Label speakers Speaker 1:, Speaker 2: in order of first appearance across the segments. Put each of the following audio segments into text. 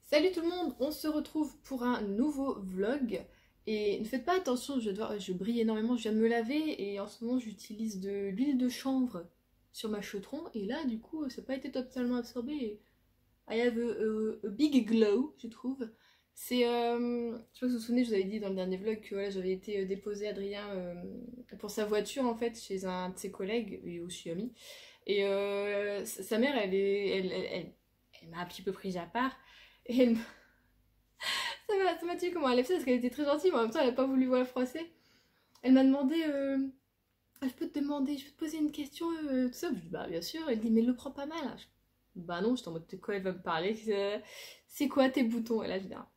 Speaker 1: Salut tout le monde, on se retrouve pour un nouveau vlog. Et ne faites pas attention, je brille énormément, je viens de me laver et en ce moment j'utilise de l'huile de chanvre sur ma cheveux. Et là du coup ça n'a pas été totalement absorbé. Et I have a big glow, je trouve. Je sais pas si vous vous souvenez, je vous avais dit dans le dernier vlog que voilà, j'avais été déposer Adrien pour sa voiture en fait chez un de ses collègues et aussi ami. Et sa mère elle m'a un petit peu prise à part. Et ça m'a tué comment elle a fait ça parce qu'elle était très gentille, mais en même temps elle a pas voulu voir le froisser. Elle m'a demandé je peux te demander, je peux te poser une question, tout ça. Je dis bah bien sûr. Elle dit mais le prends pas mal. Bah non, j'étais en mode de quoi elle va me parler, c'est quoi tes boutons? Et là je dis ah,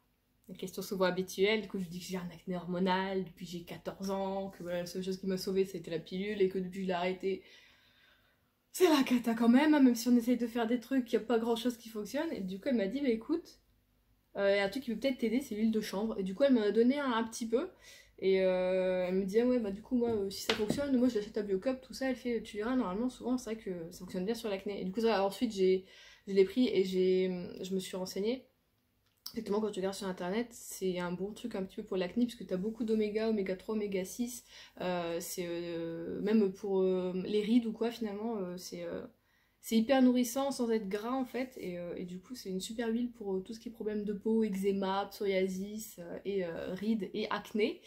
Speaker 1: une question souvent habituelle. Du coup je dis que j'ai un acné hormonal depuis que j'ai 14 ans, que voilà, la seule chose qui m'a sauvée c'était la pilule et que depuis que je l'ai arrêtée c'est la cata quand même, hein, même si on essaye de faire des trucs, il n'y a pas grand chose qui fonctionne. Et du coup elle m'a dit bah écoute, y a un truc qui peut peut-être t'aider, c'est l'huile de chanvre. Et du coup, elle m'en a donné un petit peu. Et elle me disait, ouais, bah du coup, moi, si ça fonctionne, moi je l'achète à Biocup, tout ça. Elle fait, tu verras, normalement, souvent, c'est vrai que ça fonctionne bien sur l'acné. Et du coup, ça, ensuite, je l'ai pris et je me suis renseignée. Effectivement, quand tu regardes sur internet, c'est un bon truc un petit peu pour l'acné, puisque tu as beaucoup d'oméga, oméga 3, oméga 6. Même pour les rides ou quoi, finalement, c'est hyper nourrissant sans être gras en fait. Et du coup, c'est une super huile pour tout ce qui est problème de peau, eczéma, psoriasis et rides et acné.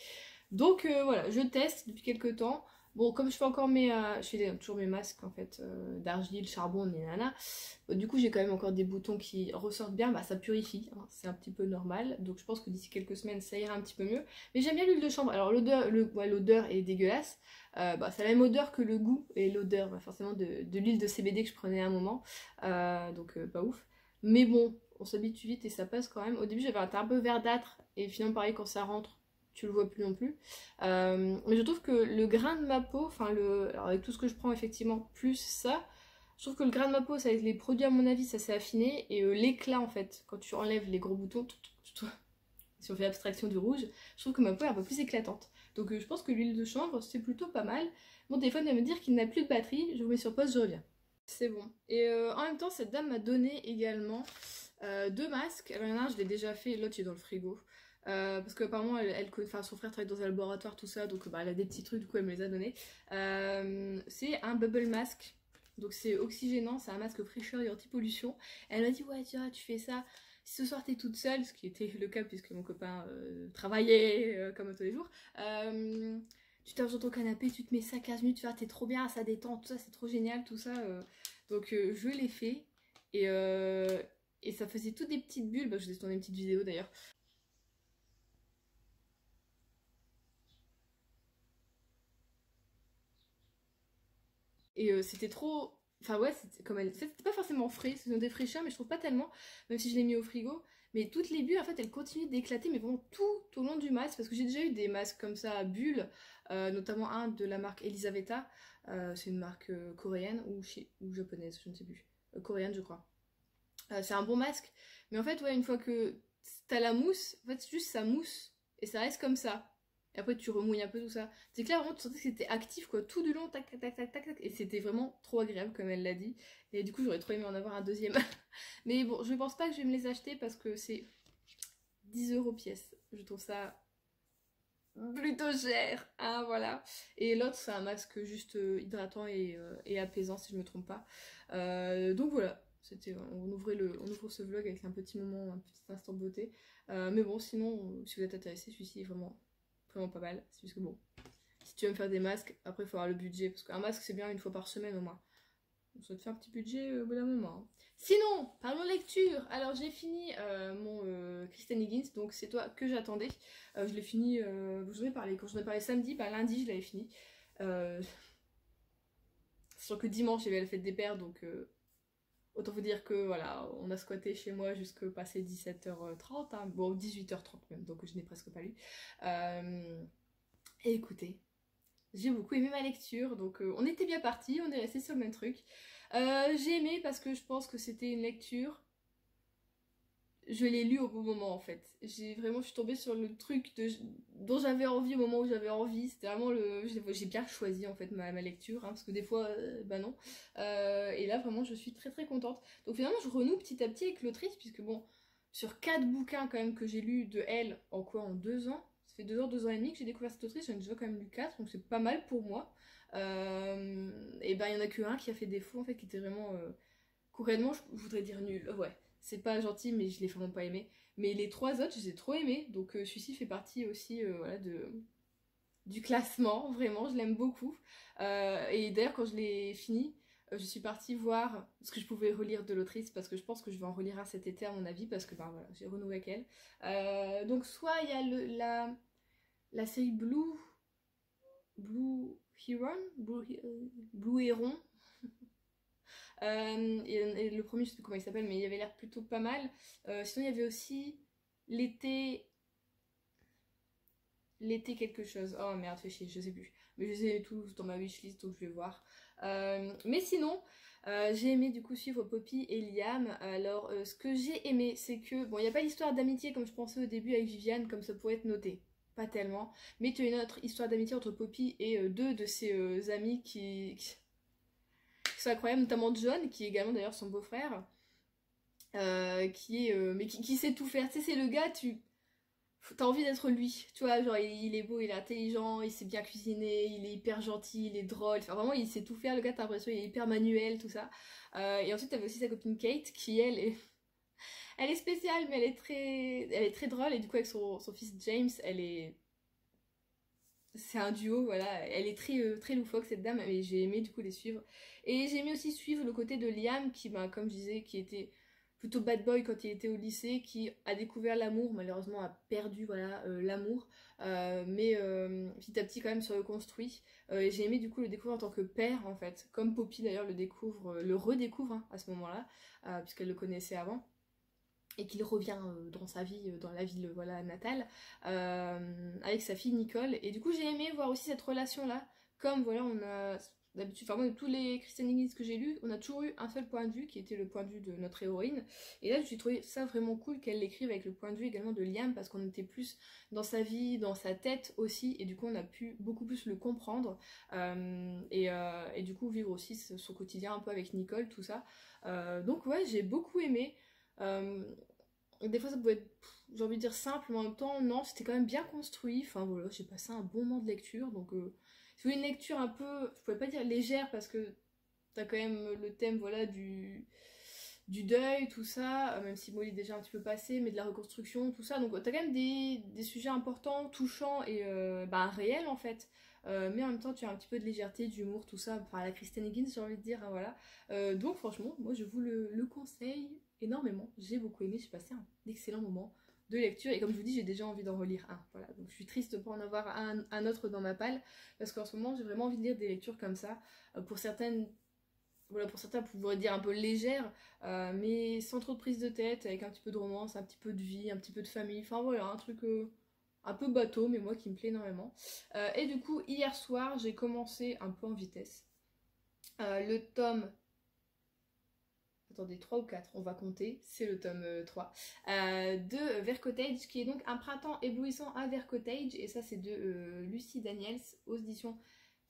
Speaker 1: Donc voilà, je teste depuis quelques temps. Bon, comme je fais encore je fais toujours mes masques en fait, d'argile, charbon, nanana. Du coup, j'ai quand même encore des boutons qui ressortent bien, bah ça purifie, hein, c'est un petit peu normal. Donc je pense que d'ici quelques semaines, ça ira un petit peu mieux. Mais j'aime bien l'huile de chanvre. Alors l'odeur est dégueulasse. Bah, c'est la même odeur que le goût et l'odeur bah, forcément de l'huile de CBD que je prenais à un moment. Donc pas ouf. Mais bon, on s'habitue vite et ça passe quand même. Au début, j'avais un teint un peu verdâtre et finalement, pareil, quand ça rentre, tu le vois plus non plus. Mais je trouve que le grain de ma peau, alors avec tout ce que je prends effectivement, plus ça, je trouve que le grain de ma peau, ça, avec les produits à mon avis, ça s'est affiné. Et l'éclat en fait, quand tu enlèves les gros boutons, si on fait abstraction du rouge, je trouve que ma peau est un peu plus éclatante. Donc je pense que l'huile de chanvre, c'est plutôt pas mal. Mon téléphone vient me dire qu'il n'a plus de batterie, je vous mets sur pause, je reviens. C'est bon. Et en même temps, cette dame m'a donné également deux masques. Alors il y en a un, je l'ai déjà fait, l'autre il est dans le frigo. Parce qu'apparemment, enfin, son frère travaille dans un laboratoire, tout ça, donc bah, elle a des petits trucs, du coup elle me les a donnés. C'est un bubble mask, donc c'est oxygénant, c'est un masque fraîcheur et anti-pollution. Elle m'a dit, ouais, tu fais ça. Si ce soir t'es toute seule, ce qui était le cas puisque mon copain travaillait comme tous les jours, tu t'arranges dans ton canapé, tu te mets ça 15 minutes, tu vois, t'es trop bien, ça détend, tout ça, c'est trop génial, tout ça. Donc je l'ai fait et, et ça faisait toutes des petites bulles, bah, je vous ai tourné une petite vidéo d'ailleurs. Et c'était trop. Enfin, ouais, c'était pas forcément frais, c'est des fraîcheurs, mais je trouve pas tellement, même si je l'ai mis au frigo. Mais toutes les bulles, en fait, elles continuent d'éclater, mais vraiment tout au long du masque, parce que j'ai déjà eu des masques comme ça à bulles, notamment un de la marque Elisaveta, c'est une marque coréenne ou japonaise, je ne sais plus. Coréenne, je crois. C'est un bon masque, mais en fait, ouais, une fois que t'as la mousse, en fait, juste ça mousse, et ça reste comme ça. Et après, tu remouilles un peu tout ça. C'est clair, vraiment, tu sentais que c'était actif, quoi, tout du long, tac, tac, tac, tac, tac, tac. Et c'était vraiment trop agréable, comme elle l'a dit. Et du coup, j'aurais trop aimé en avoir un deuxième. Mais bon, je pense pas que je vais me les acheter parce que c'est 10 € pièce. Je trouve ça plutôt cher, hein, voilà. Et l'autre, c'est un masque juste hydratant et apaisant, si je me trompe pas. Donc voilà. On ouvre ce vlog avec un petit moment, un petit instant beauté. Mais bon, sinon, si vous êtes intéressé, celui-ci est vraiment pas mal. C'est juste que bon, si tu veux me faire des masques, après il faut avoir le budget. Parce qu'un masque, c'est bien une fois par semaine au moins. Donc ça te fait un petit budget au bout d'un moment. Hein. Sinon, parlons lecture. Alors j'ai fini mon Kristen Higgins, donc c'est toi que j'attendais. Je l'ai fini, je vous en ai parlé. Quand j'en ai parlé samedi, bah lundi je l'avais fini. Sachant que dimanche il y avait la fête des pères, donc autant vous dire que voilà, on a squatté chez moi jusque passé 17h30, hein, bon 18h30 même, donc je n'ai presque pas lu. Et écoutez, j'ai beaucoup aimé ma lecture, donc on était bien parti, on est resté sur le même truc. J'ai aimé parce que je pense que c'était une lecture. Je l'ai lu au bon moment en fait. Je suis tombée sur le truc dont j'avais envie au moment où j'avais envie. C'était vraiment j'ai bien choisi en fait ma lecture, hein, parce que des fois, bah non. Et là vraiment, je suis très très contente. Donc finalement, je renoue petit à petit avec l'autrice, puisque bon, sur 4 bouquins quand même que j'ai lus de elle en quoi, en 2 ans. Ça fait 2 ans et demi que j'ai découvert cette autrice, j'en ai déjà quand même lu 4, donc c'est pas mal pour moi. Et ben il y en a que un qui a fait défaut en fait, qui était vraiment concrètement, je voudrais dire nul. Ouais, c'est pas gentil, mais je l'ai vraiment pas aimé. Mais les 3 autres, je les ai trop aimés, donc celui-ci fait partie aussi voilà, du classement, vraiment, je l'aime beaucoup. Et d'ailleurs, quand je l'ai fini, je suis partie voir ce que je pouvais relire de l'autrice, parce que je pense que je vais en relire un cet été à mon avis, parce que ben voilà, j'ai renoué avec elle. Donc soit il y a la série Blue Heron, Blue Héron. Et le premier, je sais plus comment il s'appelle, mais il avait l'air plutôt pas mal. Sinon, il y avait aussi l'été. L'été quelque chose. Oh merde, fais chier, je sais plus. Mais je les ai tous dans ma wishlist, donc je vais voir. Mais sinon, j'ai aimé du coup suivre Poppy et Liam. Alors, ce que j'ai aimé, c'est que, bon, il n'y a pas d'histoire d'amitié comme je pensais au début avec Viviane, comme ça pourrait être noté. Pas tellement. Mais tu as une autre histoire d'amitié entre Poppy et deux de ses amis qui sont incroyables, notamment John, qui est également d'ailleurs son beau-frère. Mais qui sait tout faire. Tu sais, c'est le gars, t'as envie d'être lui, tu vois, genre il est beau, il est intelligent, il sait bien cuisiner, il est hyper gentil, il est drôle, enfin vraiment il sait tout faire, le gars t'as l'impression il est hyper manuel, tout ça. Et ensuite t'avais aussi sa copine Kate qui elle est spéciale mais elle est très drôle et du coup avec son fils James, c'est un duo, voilà, elle est très loufoque cette dame, mais j'ai aimé du coup les suivre. Et j'ai aimé aussi suivre le côté de Liam qui, ben, comme je disais, qui était plutôt bad boy quand il était au lycée, qui a découvert l'amour, malheureusement a perdu voilà l'amour, mais petit à petit quand même se reconstruit. Et j'ai aimé du coup le découvrir en tant que père en fait, comme Poppy d'ailleurs le redécouvre hein, à ce moment-là, puisqu'elle le connaissait avant et qu'il revient dans sa vie, dans la ville voilà, natale, avec sa fille Nicole. Et du coup, j'ai aimé voir aussi cette relation-là. Comme voilà, on a d'habitude, enfin moi, de tous les Christian English que j'ai lus, on a toujours eu un seul point de vue qui était le point de vue de notre héroïne. Et là, j'ai trouvé ça vraiment cool qu'elle l'écrive avec le point de vue également de Liam parce qu'on était plus dans sa vie, dans sa tête aussi, et du coup, on a pu beaucoup plus le comprendre et du coup vivre aussi son quotidien un peu avec Nicole, tout ça. Donc ouais, j'ai beaucoup aimé. Des fois ça pouvait être, j'ai envie de dire simple, mais en même temps non, c'était quand même bien construit. Enfin voilà, j'ai passé un bon moment de lecture. Donc c'est une lecture un peu, je pourrais pas dire légère parce que t'as quand même le thème voilà du deuil, tout ça, même si Molly est déjà un petit peu passé, mais de la reconstruction, tout ça. Donc t'as quand même des sujets importants, touchants et bah, réels en fait. Mais en même temps tu as un petit peu de légèreté, d'humour, tout ça, enfin la Kristen Higgins j'ai envie de dire, hein, voilà. Donc franchement, moi je vous le conseille énormément, j'ai beaucoup aimé, j'ai passé un excellent moment de lecture et comme je vous dis j'ai déjà envie d'en relire un, voilà. Donc je suis triste de ne pas en avoir un autre dans ma palle parce qu'en ce moment j'ai vraiment envie de lire des lectures comme ça, pour certaines voilà, pour certains, vous pourrez dire un peu légère, mais sans trop de prise de tête, avec un petit peu de romance, un petit peu de vie, un petit peu de famille, enfin voilà, un truc un peu bateau, mais moi qui me plaît énormément. Et du coup, hier soir, j'ai commencé un peu en vitesse. Le tome... Attendez, 3 ou 4, on va compter, c'est le tome 3, de Vercotage, qui est donc un printemps éblouissant à Vercotage, et ça c'est de Lucie Daniels, aux éditions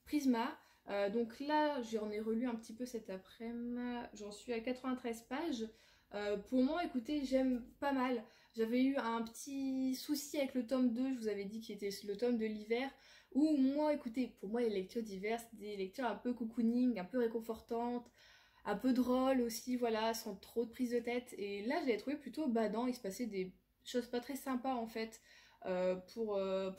Speaker 1: Prisma. Donc là, j'en ai relu un petit peu cet après-midi, j'en suis à 93 pages. Pour moi, écoutez, j'aime pas mal. J'avais eu un petit souci avec le tome 2, je vous avais dit qu'il était le tome de l'hiver, où moi, écoutez, pour moi, les lectures d'hiver, c'est des lectures un peu cocooning, un peu réconfortantes, un peu drôles aussi, voilà, sans trop de prise de tête. Et là, je l'ai trouvé plutôt badant, il se passait des choses pas très sympas en fait pour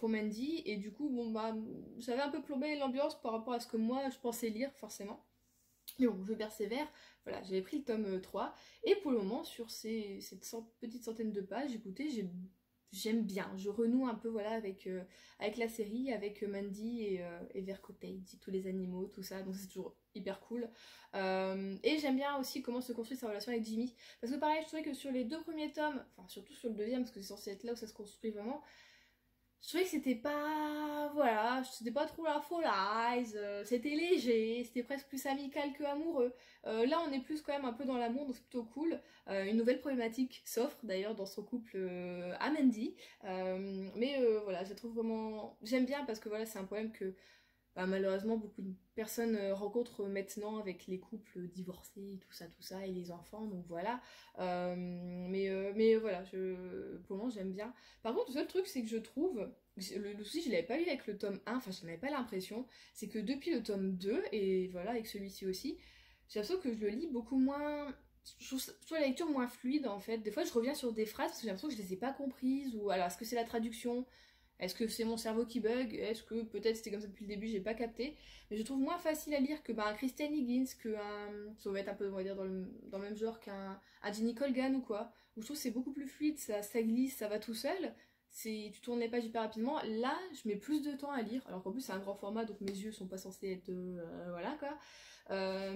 Speaker 1: Mandy et du coup bon bah j'avais un peu plombé l'ambiance par rapport à ce que moi je pensais lire forcément. Et bon, je persévère, voilà, j'avais pris le tome 3 et pour le moment sur cette petite centaine de pages, écoutez, j'aime bien, je renoue un peu voilà avec la série, avec Mandy et Vercotage, tous les animaux, tout ça, donc c'est toujours hyper cool. Et j'aime bien aussi comment se construit sa relation avec Jimmy, parce que pareil, je trouvais que sur les 2 premiers tomes, enfin surtout sur le deuxième, parce que c'est censé être là où ça se construit vraiment, je trouvais que c'était pas, voilà, c'était pas trop la folaise, c'était léger, c'était presque plus amical que amoureux. Là, on est plus quand même un peu dans l'amour, donc c'est plutôt cool. Une nouvelle problématique s'offre d'ailleurs dans son couple à Mandy. Mais voilà, je la trouve vraiment, j'aime bien parce que voilà, c'est un poème que bah, malheureusement beaucoup de personnes rencontrent maintenant avec les couples divorcés, tout ça, et les enfants, donc voilà. Mais voilà, pour le moment j'aime bien. Par contre, le seul truc, c'est que je trouve, le souci, je l'avais pas eu avec le tome 1, enfin j'en avais pas l'impression, c'est que depuis le tome 2, et voilà, avec celui-ci aussi, j'ai l'impression que je le lis beaucoup moins. Je trouve la lecture moins fluide en fait. Des fois, je reviens sur des phrases parce que j'ai l'impression que je les ai pas comprises. Ou alors, est-ce que c'est la traduction? Est-ce que c'est mon cerveau qui bug? Est-ce que peut-être c'était comme ça depuis le début, j'ai pas capté? Mais je trouve moins facile à lire que un Christian Higgins, ça va être un peu, on va dire, dans le même genre un Ginny Colgan ou quoi. Où je trouve que c'est beaucoup plus fluide, ça glisse, ça va tout seul. Tu tournes les pages hyper rapidement. Là, je mets plus de temps à lire. Alors qu'en plus, c'est un grand format, donc mes yeux sont pas censés être. Voilà quoi.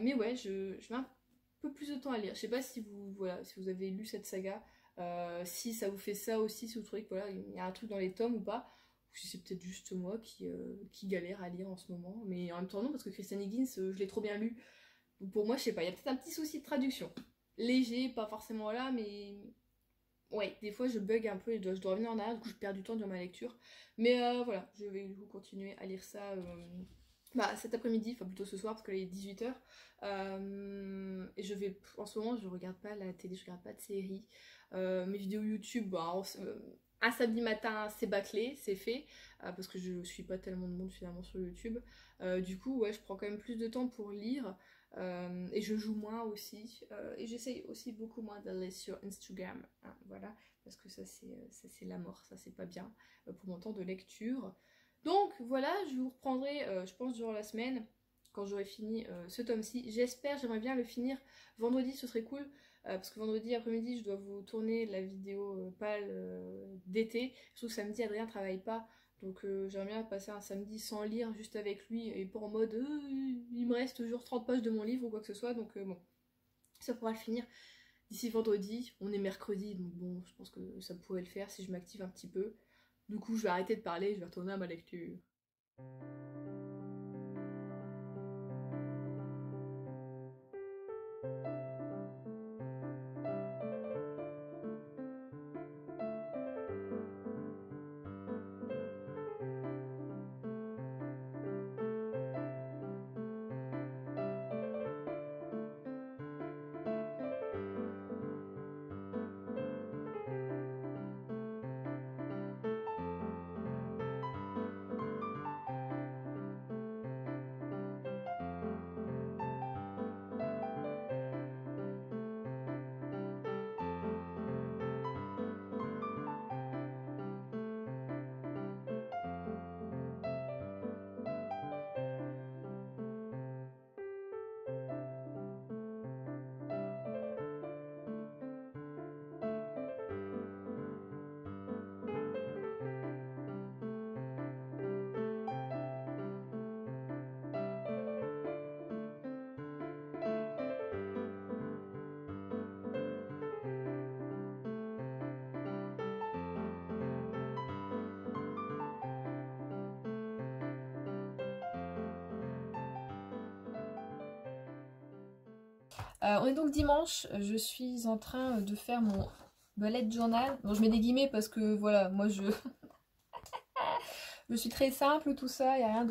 Speaker 1: Mais ouais, je mets un peu plus de temps à lire. Je sais pas si si vous avez lu cette saga, si ça vous fait ça aussi, si vous trouvez que voilà, il y a un truc dans les tomes ou pas, ou si c'est peut-être juste moi qui galère à lire en ce moment. Mais en même temps non, parce que Christian Higgins, je l'ai trop bien lu. Donc pour moi, je sais pas, il y a peut-être un petit souci de traduction. Léger, pas forcément là, mais ouais, des fois je bug un peu et je dois revenir en arrière, du coup je perds du temps dans ma lecture. Mais voilà, je vais du coup continuer à lire ça cet après-midi, enfin plutôt ce soir parce qu'il est 18h. Et en ce moment, je regarde pas la télé, je regarde pas de séries. Mes vidéos YouTube, un samedi matin, c'est bâclé, c'est fait, parce que je suis pas tellement de monde finalement sur YouTube. Du coup, ouais, je prends quand même plus de temps pour lire. Et je joue moins aussi. Et j'essaye aussi beaucoup moins d'aller sur Instagram. Hein, voilà, parce que ça c'est la mort, ça c'est pas bien pour mon temps de lecture. Donc voilà, je vous reprendrai, je pense, durant la semaine, quand j'aurai fini ce tome-ci. J'aimerais bien le finir vendredi, ce serait cool, parce que vendredi après-midi, je dois vous tourner la vidéo pâle d'été. Surtout que samedi, Adrien travaille pas, donc j'aimerais bien passer un samedi sans lire, juste avec lui, et pas en mode il me reste toujours 30 pages de mon livre ou quoi que ce soit, donc bon, ça pourra le finir d'ici vendredi. On est mercredi, donc bon, je pense que ça pourrait le faire si je m'active un petit peu. Du coup, je vais arrêter de parler, je vais retourner à ma lecture. On est donc dimanche, je suis en train de faire mon bullet journal. Bon, je mets des guillemets parce que voilà, moi je suis très simple, tout ça, il n'y a rien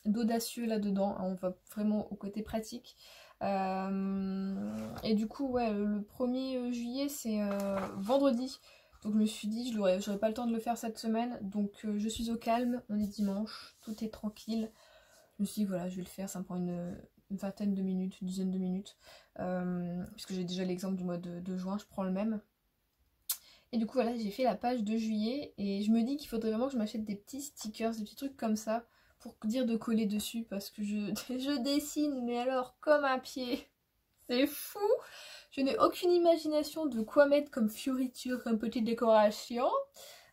Speaker 1: d'audacieux là-dedans, on va vraiment au côté pratique. Et du coup, ouais, le 1er juillet, c'est vendredi. Donc je me suis dit, j'aurais pas le temps de le faire cette semaine. Donc je suis au calme, on est dimanche, tout est tranquille. Je me suis dit, voilà, je vais le faire, ça me prend une vingtaine de minutes, une dizaine de minutes. Puisque j'ai déjà l'exemple du mois de juin, je prends le même. Et du coup, voilà, j'ai fait la page de juillet. Et je me dis qu'il faudrait vraiment que je m'achète des petits stickers, des petits trucs comme ça, pour dire de coller dessus. Parce que je dessine, mais alors comme un pied. C'est fou! Je n'ai aucune imagination de quoi mettre comme fioriture, comme petite décoration.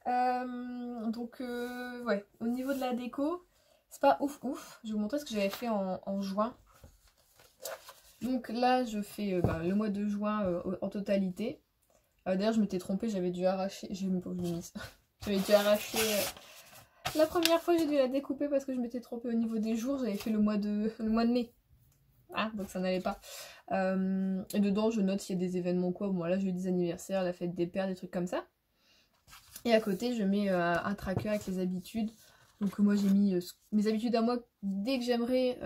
Speaker 1: Donc, ouais, au niveau de la déco, c'est pas ouf ouf. Je vais vous montrer ce que j'avais fait en juin. Donc là, je fais le mois de juin en totalité. D'ailleurs, je m'étais trompée, j'avais dû arracher. J'ai mis pour j'avais dû arracher. La première fois, j'ai dû la découper parce que je m'étais trompée au niveau des jours. J'avais fait le mois de mai. Ah, donc ça n'allait pas. Et dedans, je note s'il y a des événements quoi. Bon, là, j'ai eu des anniversaires, la fête des pères, des trucs comme ça. Et à côté, je mets un tracker avec les habitudes. Donc moi j'ai mis mes habitudes à moi dès que j'aimerais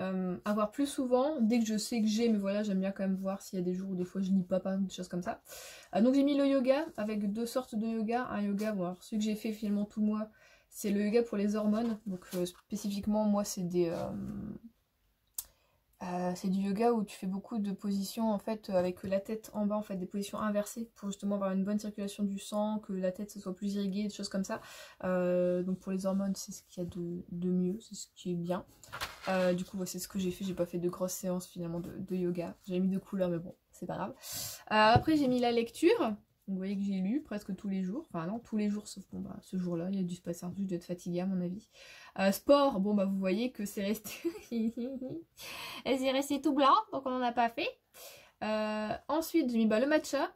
Speaker 1: avoir plus souvent, dès que je sais que j'ai, mais voilà, j'aime bien quand même voir s'il y a des jours où des fois je lis pas, des choses comme ça. Donc j'ai mis le yoga avec 2 sortes de yoga. Un yoga, bon alors celui que j'ai fait finalement tout le mois, c'est le yoga pour les hormones. Donc spécifiquement moi c'est c'est du yoga où tu fais beaucoup de positions en fait avec la tête en bas, en fait des positions inversées pour justement avoir une bonne circulation du sang, que la tête soit plus irriguée, des choses comme ça. Donc pour les hormones c'est ce qu'il y a de mieux, c'est ce qui est bien. Du coup c'est ce que j'ai fait, j'ai pas fait de grosses séances finalement de yoga. J'avais mis de couleurs mais bon c'est pas grave. Après j'ai mis la lecture. Donc vous voyez que j'ai lu presque tous les jours, enfin non tous les jours sauf bon bah ce jour-là, il a dû se passer un truc, je dois être fatiguée à mon avis. Sport, bon bah vous voyez que c'est resté... c'est resté tout blanc, donc on n'en a pas fait. Ensuite j'ai mis le matcha.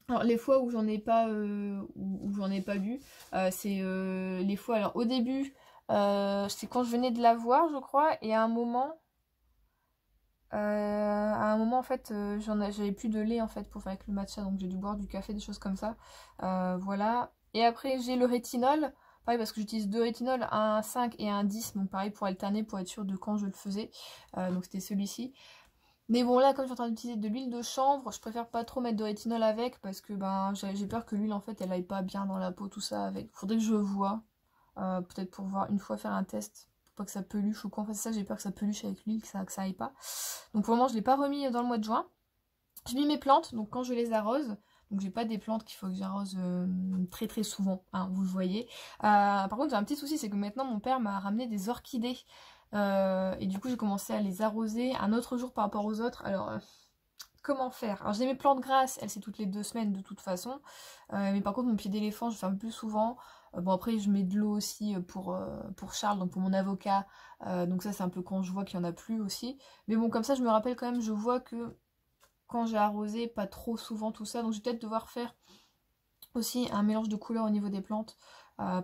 Speaker 1: Alors les fois où j'en ai pas où j'en ai pas bu, c'est les fois, alors au début, c'est quand je venais de l'avoir je crois, et à un moment en fait j'avais plus de lait en fait pour faire avec le matcha, donc j'ai dû boire du café, des choses comme ça. Voilà. Et après j'ai le rétinol, pareil parce que j'utilise 2 rétinols, un 5 et un 10, donc pareil pour alterner, pour être sûr de quand je le faisais. Donc c'était celui-ci. Mais bon là comme je suis en train d'utiliser de l'huile de chanvre, je préfère pas trop mettre de rétinol avec parce que ben j'ai peur que l'huile en fait elle aille pas bien dans la peau, tout ça avec. Faudrait que je vois, peut-être pour voir une fois faire un test. Pas que ça peluche ou quoi, en fait c'est ça, j'ai peur que ça peluche avec l'huile, que ça aille pas. Donc pour le moment je l'ai pas remis dans le mois de juin. J'ai mis mes plantes, donc quand je les arrose, donc j'ai pas des plantes qu'il faut que j'arrose très très souvent, hein, vous le voyez. Par contre j'ai un petit souci, c'est que maintenant mon père m'a ramené des orchidées. Et du coup j'ai commencé à les arroser un autre jour par rapport aux autres. Alors comment faire? Alors j'ai mes plantes grasses, elles c'est toutes les 2 semaines de toute façon. Mais par contre mon pied d'éléphant je fais un peu plus souvent. Bon après je mets de l'eau aussi pour Charles, donc pour mon avocat. Donc ça c'est un peu quand je vois qu'il y en a plus aussi. Mais bon comme ça je me rappelle quand même, je vois que quand j'ai arrosé, pas trop souvent tout ça. Donc je vais peut-être devoir faire aussi un mélange de couleurs au niveau des plantes.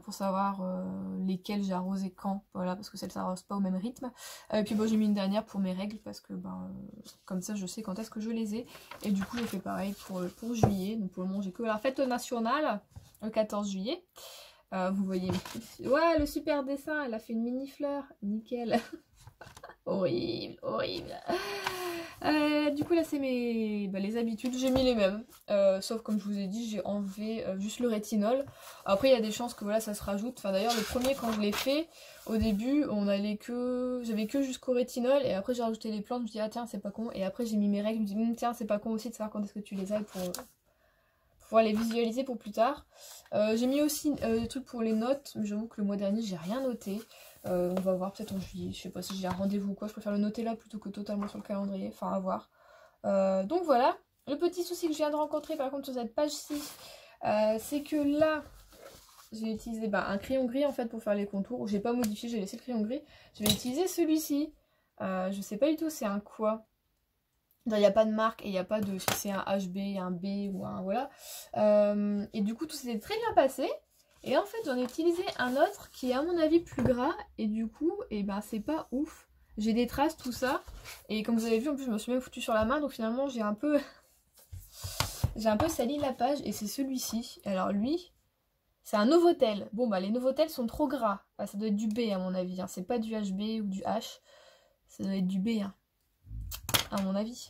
Speaker 1: Pour savoir lesquelles j'ai arrosé quand, voilà, parce que celles s'arrosent pas au même rythme. Et puis bon, j'ai mis une dernière pour mes règles, parce que comme ça je sais quand est-ce que je les ai. Et du coup j'ai fait pareil pour juillet, donc pour le moment j'ai que la fête nationale, le 14 juillet. Vous voyez, ouais, le super dessin, elle a fait une mini fleur, nickel. Horrible, horrible. Du coup là c'est les habitudes, j'ai mis les mêmes, sauf comme je vous ai dit j'ai enlevé juste le rétinol. Après il y a des chances que voilà ça se rajoute, enfin d'ailleurs le premier quand je l'ai fait au début j'avais que jusqu'au rétinol, et après j'ai rajouté les plantes, je me dis ah tiens c'est pas con, et après j'ai mis mes règles, je me dis tiens c'est pas con aussi de savoir quand est-ce que tu les as pour pouvoir les visualiser pour plus tard. J'ai mis aussi des trucs pour les notes, mais j'avoue que le mois dernier j'ai rien noté. On va voir peut-être en juillet, je sais pas si j'ai un rendez-vous ou quoi, je préfère le noter là plutôt que totalement sur le calendrier, enfin à voir. Donc voilà, le petit souci que je viens de rencontrer par contre sur cette page-ci, c'est que là, j'ai utilisé un crayon gris en fait pour faire les contours, j'ai pas modifié, j'ai laissé le crayon gris, je vais utiliser celui-ci, je sais pas du tout c'est un quoi. Il n'y a pas de marque et il n'y a pas de si c'est un HB, un B ou un voilà. Et du coup tout s'était très bien passé. Et en fait j'en ai utilisé un autre qui est à mon avis plus gras. Et du coup c'est pas ouf. J'ai des traces tout ça. Et comme vous avez vu en plus je me suis même foutue sur la main. Donc finalement j'ai un peu sali la page. Et c'est celui-ci. Alors lui c'est un Novotel. Bon les Novotel sont trop gras. Ça doit être du B à mon avis. Hein. C'est pas du HB ou du H. Ça doit être du B. Hein. À mon avis.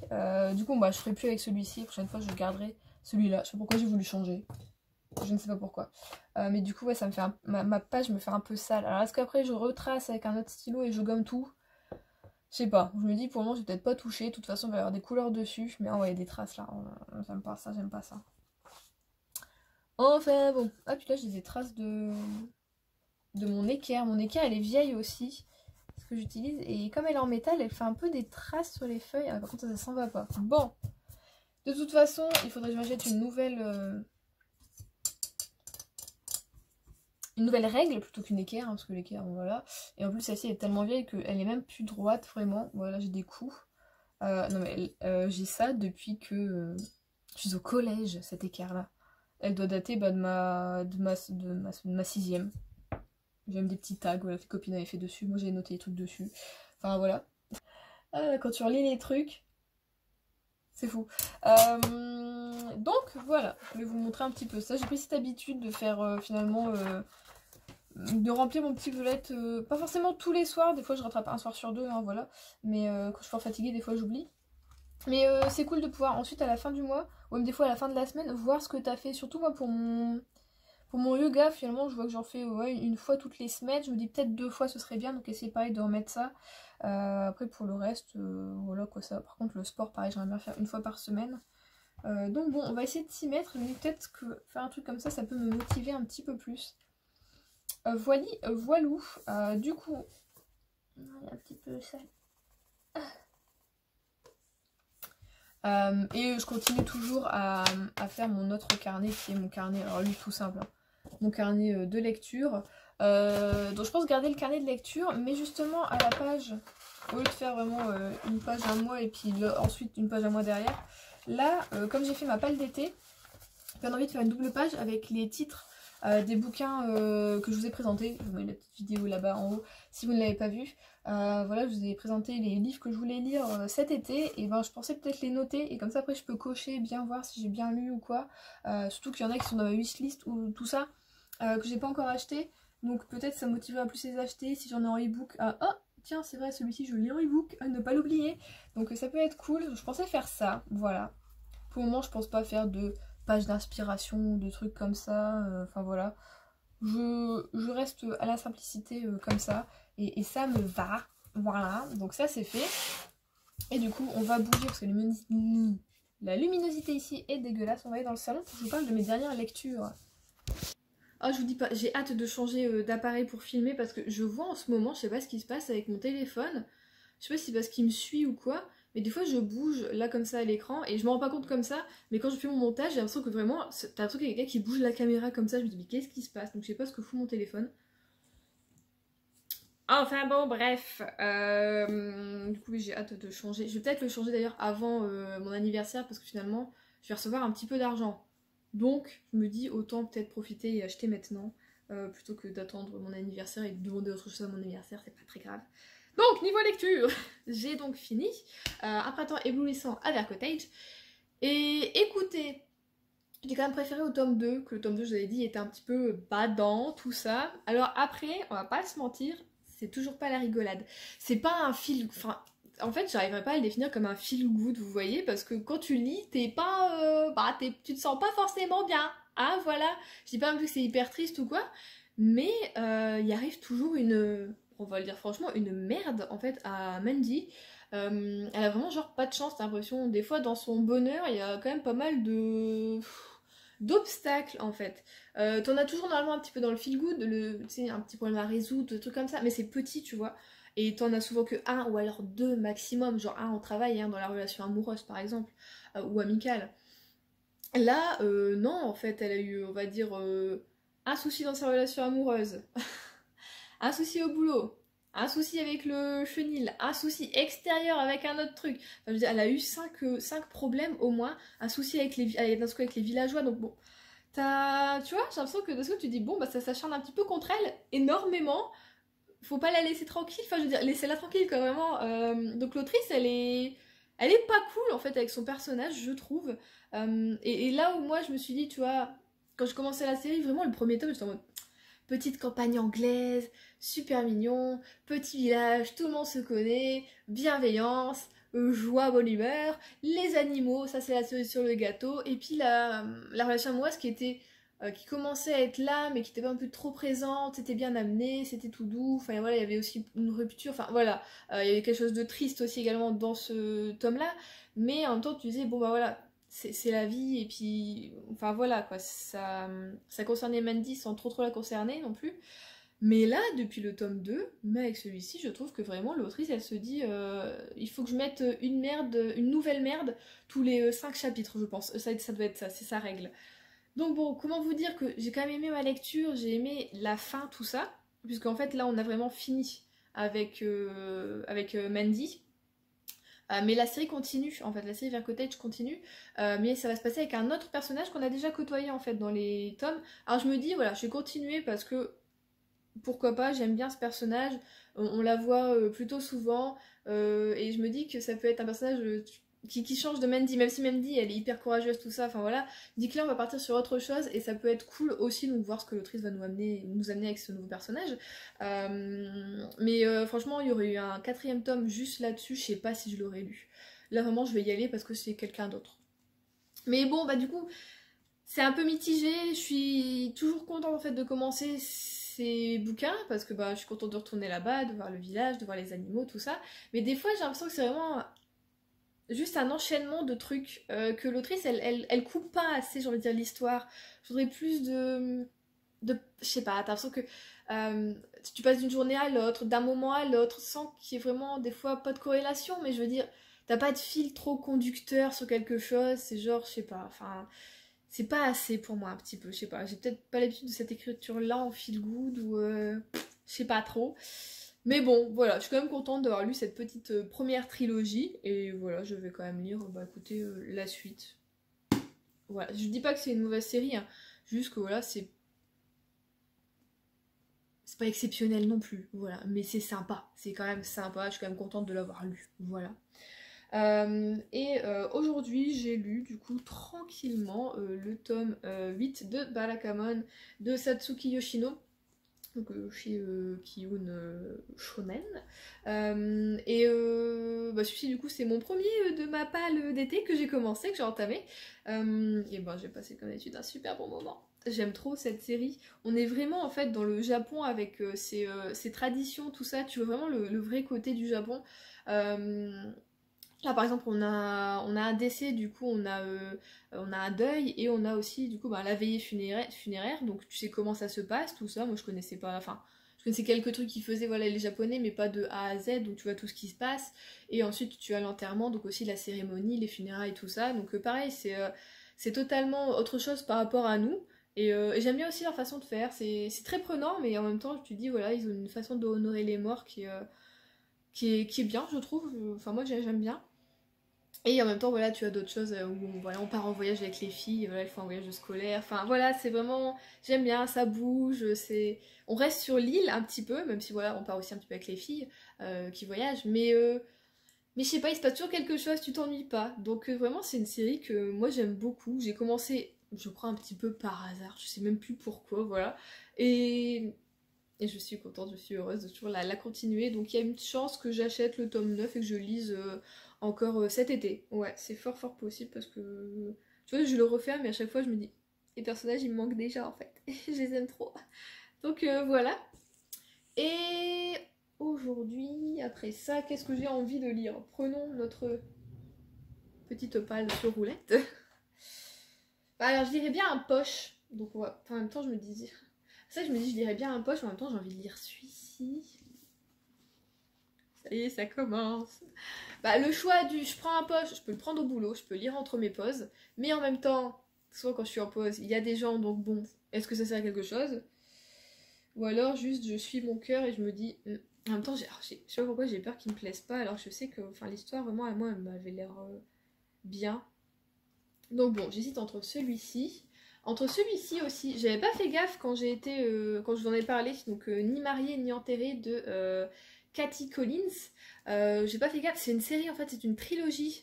Speaker 1: Du coup, je ferai plus avec celui-ci. La prochaine fois, je garderai celui-là. Je sais pas pourquoi j'ai voulu changer. Je ne sais pas pourquoi. Mais du coup, ouais, ça me fait ma page me fait un peu sale. Alors, est-ce qu'après, je retrace avec un autre stylo et je gomme tout? Je sais pas. Je me dis, pour le moment, je vais peut-être pas toucher. De toute façon, il va y avoir des couleurs dessus. Mais il y a des traces là. J'aime pas ça, j'aime pas ça. Enfin, bon. Ah, puis là, j'ai des traces de mon équerre. Mon équerre, elle est vieille aussi. Que j'utilise, et comme elle est en métal elle fait un peu des traces sur les feuilles. Par contre ça s'en va pas. Bon, de toute façon il faudrait que je m'achète une nouvelle règle plutôt qu'une équerre, parce que l'équerre voilà, et en plus celle-ci est tellement vieille qu'elle est même plus droite vraiment. Voilà, j'ai des coups, non mais j'ai ça depuis que je suis au collège. Cette équerre là elle doit dater de ma 6ème. J'aime des petits tags, voilà, les copines avaient fait dessus, moi j'ai noté les trucs dessus. Enfin voilà. Quand tu relis les trucs, c'est fou. Donc voilà, je vais vous montrer un petit peu ça. J'ai pris cette habitude de faire finalement
Speaker 2: de remplir mon petit bullet, pas forcément tous les soirs, des fois je rattrape un soir sur deux, hein, voilà, mais quand je suis fort fatiguée, des fois j'oublie. Mais c'est cool de pouvoir ensuite à la fin du mois, ou même des fois à la fin de la semaine, voir ce que t'as fait, surtout moi pour mon yoga, finalement, je vois que j'en fais ouais, une fois toutes les semaines. Je me dis peut-être 2 fois ce serait bien, donc essayer pareil de remettre ça. Après, pour le reste, voilà quoi ça. Par contre, le sport, pareil, j'aimerais bien faire une fois par semaine. Donc bon, on va essayer de s'y mettre. Je me dis peut-être que faire un truc comme ça peut me motiver un petit peu plus. Voilou. Du coup, il y a un petit peu ça. Et je continue toujours à faire mon autre carnet qui est mon carnet, alors lui tout simple, hein, mon carnet de lecture. Donc je pense garder le carnet de lecture, mais justement à la page, au lieu de faire vraiment une page à moi et puis ensuite une page à moi derrière, là, comme j'ai fait ma palle d'été, j'ai envie de faire une double page avec les titres des bouquins que je vous ai présentés. Je vous mets la petite vidéo là-bas en haut si vous ne l'avez pas vu. Voilà, je vous ai présenté les livres que je voulais lire cet été, et ben je pensais peut-être les noter, et comme ça après je peux cocher, bien voir si j'ai bien lu ou quoi. Surtout qu'il y en a qui sont dans ma wishlist ou tout ça, que j'ai pas encore acheté, donc peut-être ça me motivera plus les acheter si j'en ai en ebook. Oh tiens, c'est vrai, celui-ci je le lis en ebook, ne pas l'oublier, donc ça peut être cool. Je pensais faire ça, voilà. Pour le moment je pense pas faire de pages d'inspiration ou de trucs comme ça, enfin voilà. Je reste à la simplicité comme ça, et ça me va, voilà, donc ça c'est fait. Et du coup on va bouger parce que la luminosité ici est dégueulasse. On va aller dans le salon pour que je vous parle de mes dernières lectures.
Speaker 1: Oh, je vous dis pas, j'ai hâte de changer d'appareil pour filmer parce que je vois en ce moment, je sais pas ce qui se passe avec mon téléphone. Je sais pas si c'est parce qu'il me suit ou quoi, mais des fois je bouge là comme ça à l'écran et je m'en rends pas compte comme ça, mais quand je fais mon montage, j'ai l'impression que vraiment, t'as l'impression qu'il y a quelqu'un qui bouge la caméra comme ça, je me dis mais qu'est-ce qui se passe? Donc je sais pas ce que fout mon téléphone. Enfin bon, bref, du coup oui, j'ai hâte de changer. Je vais peut-être le changer d'ailleurs avant mon anniversaire parce que finalement, je vais recevoir un petit peu d'argent. Donc, je me dis autant peut-être profiter et acheter maintenant plutôt que d'attendre mon anniversaire et de demander autre chose à mon anniversaire, c'est pas très grave. Donc, niveau lecture, j'ai donc fini Un printemps éblouissant à Vert Cottage. Et écoutez, j'ai quand même préféré au tome 2, que le tome 2, je vous avais dit, était un petit peu badant, tout ça. Alors après, on va pas se mentir, c'est toujours pas la rigolade. C'est pas un feel... Enfin, en fait, j'arriverai pas à le définir comme un feel good, vous voyez, parce que quand tu lis, t'es pas... tu te sens pas forcément bien. Ah, voilà. Je dis pas non plus que c'est hyper triste ou quoi, mais il y arrive toujours une... On va le dire franchement, une merde, en fait, à Mandy. Elle a vraiment genre pas de chance, t'as l'impression. Des fois, dans son bonheur, il y a quand même pas mal de d'obstacles en fait. T'en as toujours normalement un petit peu dans le feel good, tu sais, un petit problème à résoudre, des trucs comme ça, mais c'est petit, tu vois. Et t'en as souvent que un ou alors deux maximum, genre un au travail, un dans la relation amoureuse par exemple, ou amicale. Là, non, en fait, elle a eu, on va dire, un souci dans sa relation amoureuse, un souci au boulot, un souci avec le chenil, un souci extérieur avec un autre truc. Enfin, je veux dire, elle a eu 5 problèmes au moins, un souci avec avec les villageois, donc bon. Tu vois, j'ai l'impression que de ce que tu dis, bon, bah ça s'acharne un petit peu contre elle énormément. Faut pas la laisser tranquille, enfin je veux dire, laissez-la tranquille quoi, vraiment. Donc l'autrice, elle est pas cool en fait avec son personnage, je trouve. Et là où moi je me suis dit, tu vois, quand je commençais la série, vraiment le premier tome, j'étais en mode petite campagne anglaise, super mignon, petit village, tout le monde se connaît, bienveillance, joie, bonne humeur, les animaux, ça c'est la cerise sur le gâteau, et puis la relation amoureuse qui commençait à être là, mais qui était pas un peu trop présente, c'était bien amené, c'était tout doux, enfin voilà, il y avait aussi une rupture, enfin voilà, il y avait quelque chose de triste aussi également dans ce tome-là, mais en même temps tu disais, bon bah voilà, c'est la vie, et puis, enfin voilà quoi, ça concernait Mandy sans trop la concerner non plus. Mais là, depuis le tome 2, mais avec celui-ci, je trouve que vraiment l'autrice, elle se dit il faut que je mette une nouvelle merde tous les 5 chapitres, je pense. Ça doit être ça, c'est sa règle. Donc bon, comment vous dire que j'ai quand même aimé ma lecture, j'ai aimé la fin, tout ça, puisqu'en fait là, on a vraiment fini avec Mandy. Mais la série continue, en fait, la série Vert Cottage continue, mais ça va se passer avec un autre personnage qu'on a déjà côtoyé en fait dans les tomes. Alors je me dis, voilà, je vais continuer parce que pourquoi pas, j'aime bien ce personnage, on la voit plutôt souvent, et je me dis que ça peut être un personnage qui change de Mandy, même si Mandy elle est hyper courageuse, tout ça, enfin voilà, dit que là on va partir sur autre chose et ça peut être cool aussi, donc voir ce que l'autrice va nous amener avec ce nouveau personnage. Franchement, il y aurait eu un 4e tome juste là-dessus, je sais pas si je l'aurais lu. Là vraiment, je vais y aller parce que c'est quelqu'un d'autre. Mais bon, bah du coup, c'est un peu mitigé, je suis toujours contente en fait de commencer ces bouquins parce que bah, je suis contente de retourner là-bas, de voir le village, de voir les animaux, tout ça. Mais des fois, j'ai l'impression que c'est vraiment juste un enchaînement de trucs que l'autrice, elle coupe pas assez, j'ai envie de dire, l'histoire. Je voudrais plus je sais pas, t'as l'impression que tu passes d'une journée à l'autre, d'un moment à l'autre, sans qu'il y ait vraiment des fois pas de corrélation, mais je veux dire, t'as pas de fil trop conducteur sur quelque chose, c'est genre, je sais pas, enfin, c'est pas assez pour moi un petit peu, je sais pas, j'ai peut-être pas l'habitude de cette écriture-là en feel good ou je sais pas trop. Mais bon, voilà, je suis quand même contente d'avoir lu cette petite première trilogie, et voilà, je vais quand même lire, bah écoutez, la suite. Voilà, je dis pas que c'est une mauvaise série, hein, juste que voilà, c'est pas exceptionnel non plus, voilà, mais c'est sympa, c'est quand même sympa, je suis quand même contente de l'avoir lu, voilà. Aujourd'hui j'ai lu du coup tranquillement le tome 8 de Barakamon de Satsuki Yoshino, donc chez Kiyun Shonen. Bah, celui-ci du coup c'est mon premier de ma palle d'été que j'ai commencé, que j'ai entamé. Et ben j'ai passé comme d'habitude un super bon moment. J'aime trop cette série. On est vraiment en fait dans le Japon avec ses traditions, tout ça. Tu vois vraiment le vrai côté du Japon. Là par exemple on a un décès, du coup on a un deuil et on a aussi du coup bah, la veillée funéraire, donc tu sais comment ça se passe, tout ça, moi je connaissais pas, enfin je connaissais quelques trucs qui faisaient voilà les japonais mais pas de A à Z, donc tu vois tout ce qui se passe, et ensuite tu as l'enterrement, donc aussi la cérémonie, les funérailles, tout ça, donc pareil c'est totalement autre chose par rapport à nous, et j'aime bien aussi leur façon de faire, c'est très prenant mais en même temps tu te dis voilà ils ont une façon d'honorer les morts qui est bien je trouve, enfin moi j'aime bien. Et en même temps, voilà, tu as d'autres choses où voilà, on part en voyage avec les filles, voilà, elles font un voyage scolaire. Enfin voilà, c'est vraiment, j'aime bien, ça bouge, on reste sur l'île un petit peu, même si voilà, on part aussi un petit peu avec les filles qui voyagent, mais je sais pas, il se passe toujours quelque chose, tu t'ennuies pas. Donc vraiment, c'est une série que moi j'aime beaucoup. J'ai commencé, je crois, un petit peu par hasard, je sais même plus pourquoi, voilà. Et je suis contente, je suis heureuse de toujours la continuer. Donc il y a une chance que j'achète le tome 9 et que je lise encore cet été. Ouais, c'est fort fort possible parce que tu vois, je le refais, mais à chaque fois je me dis, les personnages ils me manquent déjà en fait. Je les aime trop. Donc voilà. Et aujourd'hui, après ça, qu'est-ce que j'ai envie de lire? Prenons notre petite palle sur roulette. Bah, alors je dirais bien un poche. Donc ouais. Enfin, en même temps je me disais... Ça, je me dis, je lirais bien un poche, mais en même temps, j'ai envie de lire celui-ci. Ça y est, ça commence. Bah, le choix du... Je prends un poche, je peux le prendre au boulot, je peux lire entre mes pauses, mais en même temps, soit quand je suis en pause, il y a des gens, donc bon, est-ce que ça sert à quelque chose? Ou alors, juste, je suis mon cœur et je me dis... En même temps, je sais pas pourquoi j'ai peur qu'il me plaise pas, alors je sais que l'histoire, vraiment, à moi, elle m'avait l'air bien. Donc bon, j'hésite entre celui-ci... Entre celui-ci aussi, j'avais pas fait gaffe quand quand je vous en ai parlé, donc Ni marié ni enterré de Katie Collins. J'ai pas fait gaffe, c'est une série en fait, c'est une trilogie.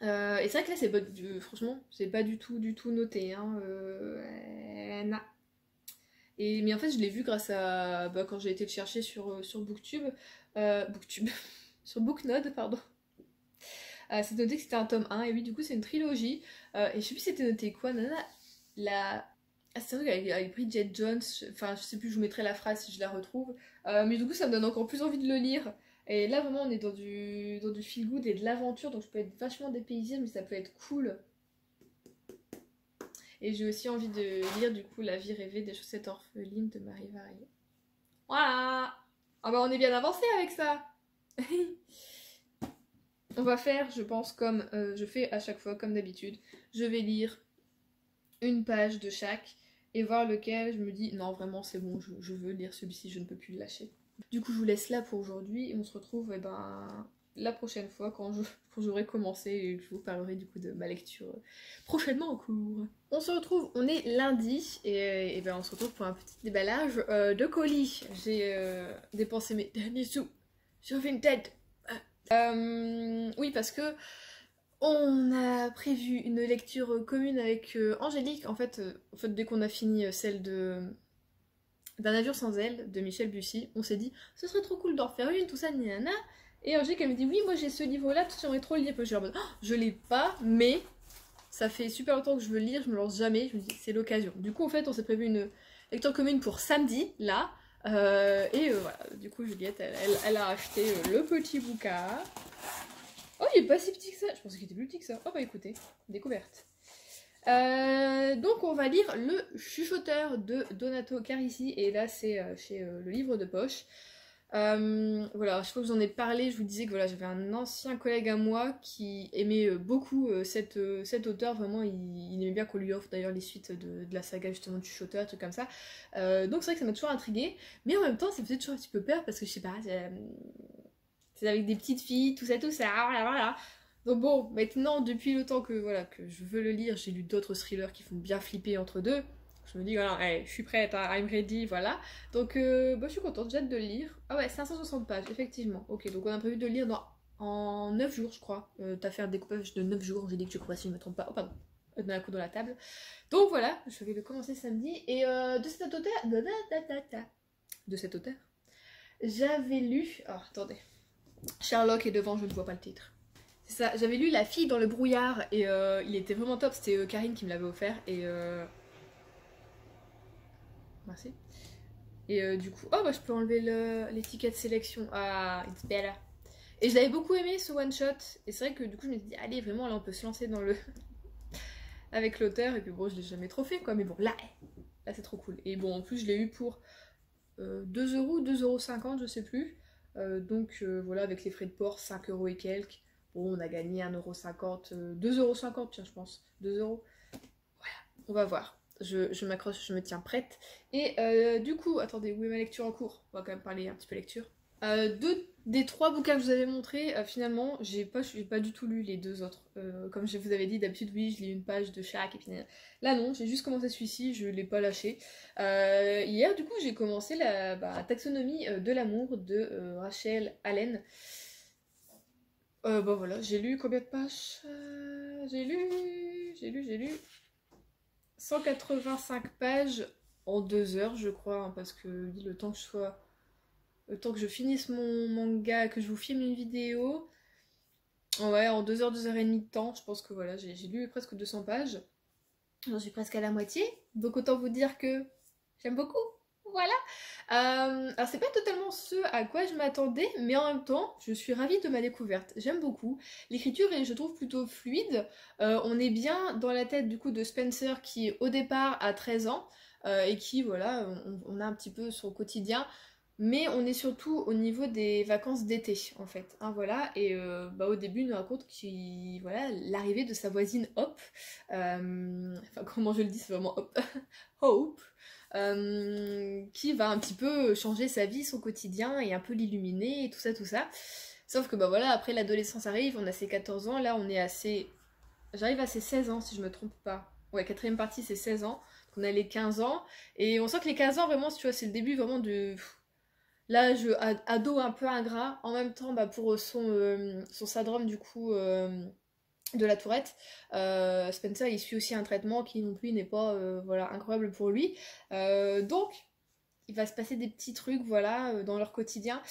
Speaker 1: Et c'est vrai que là, c'est pas, franchement, c'est pas du tout noté. Hein, nah. Mais en fait, je l'ai vu grâce à quand j'ai été le chercher sur Booktube, sur Booknode, pardon. C'est noté que c'était un tome 1, et oui, du coup, c'est une trilogie. Et je sais plus si c'était noté quoi, nana. C'est un truc avec Bridget Jones, enfin, je sais plus, je vous mettrai la phrase si je la retrouve. Mais du coup, ça me donne encore plus envie de le lire. Et là, vraiment, on est dans du feel good et de l'aventure, donc je peux être vachement dépaysée, mais ça peut être cool. Et j'ai aussi envie de lire, du coup, La vie rêvée des chaussettes orphelines de Marie Varier. Voilà! Ah bah, on est bien avancé avec ça! On va faire, je pense, comme je fais à chaque fois, comme d'habitude. Je vais lire une page de chaque et voir lequel je me dis non, vraiment, c'est bon, je veux lire celui-ci, je ne peux plus le lâcher. Du coup, je vous laisse là pour aujourd'hui et on se retrouve la prochaine fois quand j'aurai commencé et que je vous parlerai du coup de ma lecture prochainement en cours. On se retrouve, on est lundi et on se retrouve pour un petit déballage de colis. J'ai dépensé mes derniers sous sur Vinted. Oui, parce que On a prévu une lecture commune avec Angélique. En fait, dès qu'on a fini celle d'un navire sans aile de Michel Bussy, on s'est dit ce serait trop cool d'en refaire une, tout ça, nana. Et Angélique elle me dit oui, moi j'ai ce livre-là, tout j'aimerais trop le lire. Je suis en mode, oh, je l'ai pas, mais ça fait super longtemps que je veux le lire, je me lance jamais. Je me dis c'est l'occasion. Du coup, en fait, on s'est prévu une lecture commune pour samedi, là. Voilà, du coup, Juliette, elle a acheté le petit bouquin. Oh, il est pas si petit que ça. Je pensais qu'il était plus petit que ça. Oh bah écoutez, découverte. Donc on va lire Le Chuchoteur de Donato Carisi. Et là c'est chez Le Livre de Poche. Voilà, je crois que vous en ai parlé. Je vous disais que voilà, j'avais un ancien collègue à moi qui aimait beaucoup cet auteur. Vraiment, il aimait bien qu'on lui offre d'ailleurs les suites de la saga justement du Chuchoteur, trucs comme ça. Donc c'est vrai que ça m'a toujours intriguée. Mais en même temps, ça me faisait toujours un petit peu peur parce que je sais pas... c'est avec des petites filles, tout ça, voilà. Donc bon, maintenant, depuis le temps que, voilà, que je veux le lire, j'ai lu d'autres thrillers qui font bien flipper entre deux. Je me dis, voilà, hey, je suis prête, hein, I'm ready, voilà. Donc, je suis contente, j'ai hâte de le lire. Ah ouais, 560 pages, effectivement. Ok, donc on a prévu de le lire en 9 jours, je crois. T'as fait un découpage de 9 jours, j'ai dit que je crois si je ne me trompe pas. Oh, pardon. D'un coup dans la table. Donc voilà, je vais le commencer samedi. Et de cet auteur... De cet auteur, j'avais lu... Oh, attendez. Sherlock est devant, je ne vois pas le titre. C'est ça, j'avais lu La fille dans le brouillard et il était vraiment top, c'était Karine qui me l'avait offert et merci. Et du coup, oh bah je peux enlever l'étiquette sélection, ah it's better. Et je l'avais beaucoup aimé ce one shot et c'est vrai que du coup je me suis dit allez vraiment là on peut se lancer dans le... avec l'auteur et puis bon je l'ai jamais trop fait quoi mais bon là c'est trop cool. Et bon en plus je l'ai eu pour 2 euros, 2,50 € je sais plus. Donc voilà avec les frais de port 5 € et quelques. Bon, on a gagné 1,50 €, 2,50 € tiens je pense, 2 euros. Voilà, on va voir. Je m'accroche, je me tiens prête. Et du coup, attendez, où est ma lecture en cours? On va quand même parler un petit peu lecture. Deux des 3 bouquins que je vous avais montrés, finalement, j'ai pas du tout lu les 2 autres. Comme je vous avais dit, d'habitude, oui, je lis une page de chaque. Et puis, là, non, j'ai juste commencé celui-ci, je l'ai pas lâché. Hier, du coup, j'ai commencé la taxonomie de l'amour de Rachel Allen. Bon voilà, j'ai lu combien de pages? J'ai lu 185 pages en 2 heures je crois, hein, parce que le temps que je finisse mon manga, que je vous filme une vidéo, ouais, en 2 heures, 2 heures et demie de temps, je pense que voilà, j'ai lu presque 200 pages. J'en suis presque à la moitié, donc autant vous dire que j'aime beaucoup. Voilà. Alors c'est pas totalement ce à quoi je m'attendais, mais en même temps, je suis ravie de ma découverte. J'aime beaucoup. L'écriture est, je trouve, plutôt fluide. On est bien dans la tête du coup de Spencer qui au départ a 13 ans et qui, voilà, on a un petit peu son quotidien. Mais on est surtout au niveau des vacances d'été, en fait. Hein, voilà. Et au début, il nous raconte voilà, l'arrivée de sa voisine Hope. Enfin, comment je le dis, c'est vraiment Hope. Hope. Qui va un petit peu changer sa vie, son quotidien et un peu l'illuminer et tout ça, tout ça. Sauf que bah voilà, après l'adolescence arrive, on a ses 14 ans, là on est à ses... J'arrive à ses 16 ans si je me trompe pas. Ouais, quatrième partie c'est 16 ans, donc on a les 15 ans, et on sent que les 15 ans vraiment, tu vois, c'est le début vraiment de... L'âge ado un peu ingrat, en même temps bah, pour son syndrome du coup... de la Tourette. Spencer il suit aussi un traitement qui non plus n'est pas voilà, incroyable pour lui. Donc il va se passer des petits trucs voilà dans leur quotidien.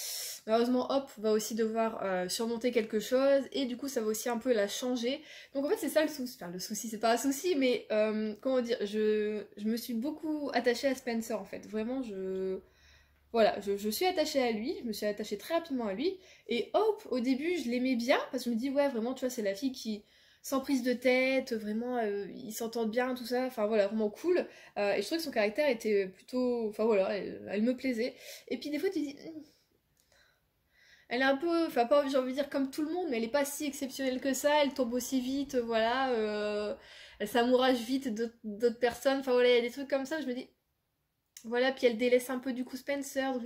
Speaker 1: Malheureusement Hop va aussi devoir surmonter quelque chose et du coup ça va aussi un peu la changer. Donc en fait c'est ça le souci. Enfin le souci c'est pas un souci mais comment dire, je me suis beaucoup attachée à Spencer en fait. Vraiment voilà, je suis attachée à lui, je me suis attachée très rapidement à lui, et Hope, au début, je l'aimais bien, parce que je me dis, ouais, vraiment, tu vois, c'est la fille qui, sans prise de tête, vraiment, ils s'entendent bien, tout ça, enfin voilà, vraiment cool, et je trouvais que son caractère était plutôt, enfin voilà, elle me plaisait, et puis des fois, tu dis, elle est un peu, enfin pas, j'ai envie de dire comme tout le monde, mais elle est pas si exceptionnelle que ça, elle tombe aussi vite, voilà, elle s'amourage vite d'autres personnes, enfin voilà, il y a des trucs comme ça, je me dis... Voilà, puis elle délaisse un peu du coup Spencer. Donc,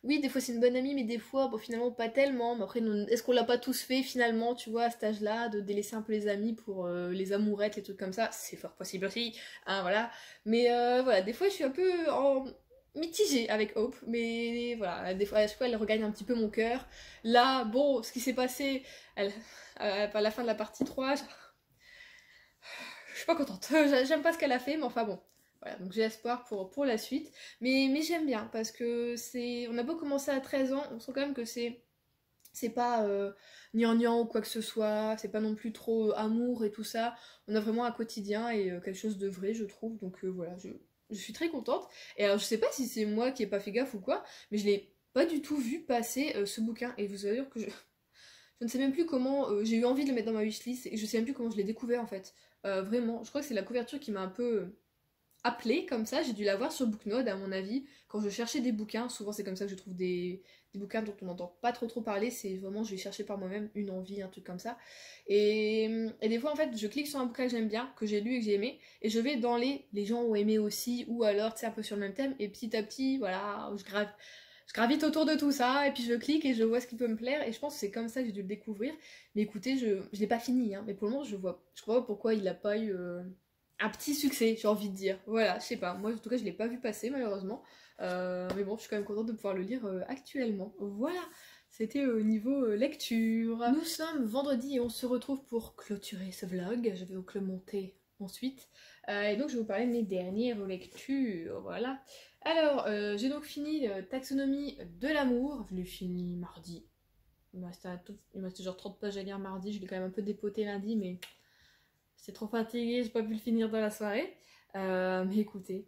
Speaker 1: oui, des fois c'est une bonne amie, mais des fois, bon, finalement pas tellement. Mais après, est-ce qu'on l'a pas tous fait finalement, tu vois, à cet âge-là, de délaisser un peu les amis pour les amourettes, les trucs comme ça? C'est fort possible aussi, hein, voilà. Mais voilà, des fois je suis un peu mitigée avec Hope, mais voilà, des fois, à chaque fois elle regagne un petit peu mon cœur. Là, bon, ce qui s'est passé à la fin de la partie 3, je suis pas contente. J'aime pas ce qu'elle a fait, mais enfin bon. Voilà, donc j'ai espoir pour la suite. Mais j'aime bien, parce que c'est. On a beau commencer à 13 ans, on sent quand même que c'est pas gnangnan ou quoi que ce soit, c'est pas non plus trop amour et tout ça. On a vraiment un quotidien et quelque chose de vrai, je trouve. Donc voilà, je suis très contente. Et alors, je sais pas si c'est moi qui ai pas fait gaffe ou quoi, mais je l'ai pas du tout vu passer ce bouquin. Et vous allez dire que je ne sais même plus comment j'ai eu envie de le mettre dans ma wishlist et je sais même plus comment je l'ai découvert en fait. Vraiment, je crois que c'est la couverture qui m'a un peu appelée comme ça. J'ai dû la voir sur Booknode à mon avis. Quand je cherchais des bouquins, souvent c'est comme ça que je trouve des bouquins dont on n'entend pas trop parler. C'est vraiment, je vais chercher par moi-même une envie, un truc comme ça. Et des fois en fait, je clique sur un bouquin que j'aime bien, que j'ai lu et que j'ai aimé, et je vais dans les gens ont aimé aussi, ou alors tu sais un peu sur le même thème, et petit à petit, voilà, je gravite autour de tout ça, et puis je clique et je vois ce qui peut me plaire, et je pense que c'est comme ça que j'ai dû le découvrir. Mais écoutez, je l'ai pas fini, hein, mais pour le moment, je crois pas pourquoi il a pas eu un petit succès, j'ai envie de dire. Voilà, je sais pas, moi en tout cas, je l'ai pas vu passer, malheureusement. Mais bon, je suis quand même contente de pouvoir le lire actuellement. Voilà, c'était au niveau lecture. Nous sommes vendredi et on se retrouve pour clôturer ce vlog. Je vais donc le monter ensuite. Et donc, je vais vous parler de mes dernières lectures. Voilà. Alors, j'ai donc fini Taxonomie de l'amour. Je l'ai fini mardi. Il me restait genre 30 pages à lire mardi. Je l'ai quand même un peu dépoté lundi, mais j'étais trop fatiguée. J'ai pas pu le finir dans la soirée. Mais écoutez,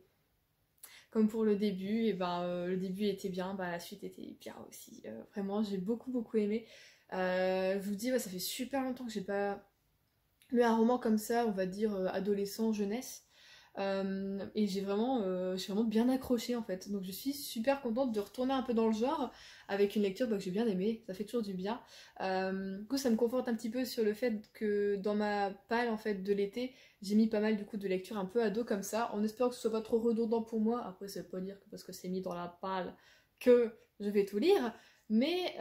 Speaker 1: comme pour le début, et ben, le début était bien, bah, la suite était bien aussi. Vraiment, j'ai beaucoup aimé. Je vous dis, ouais, ça fait super longtemps que j'ai pas lu un roman comme ça, on va dire adolescent, jeunesse. Et j'ai vraiment bien accroché en fait. Donc je suis super contente de retourner un peu dans le genre avec une lecture bah, que j'ai bien aimée, ça fait toujours du bien. Du coup ça me conforte un petit peu sur le fait que dans ma palle en fait de l'été, j'ai mis pas mal du coup de lectures un peu ado comme ça, en espérant que ce soit pas trop redondant pour moi. Après ça veut pas dire que parce que c'est mis dans la palle que je vais tout lire. Mais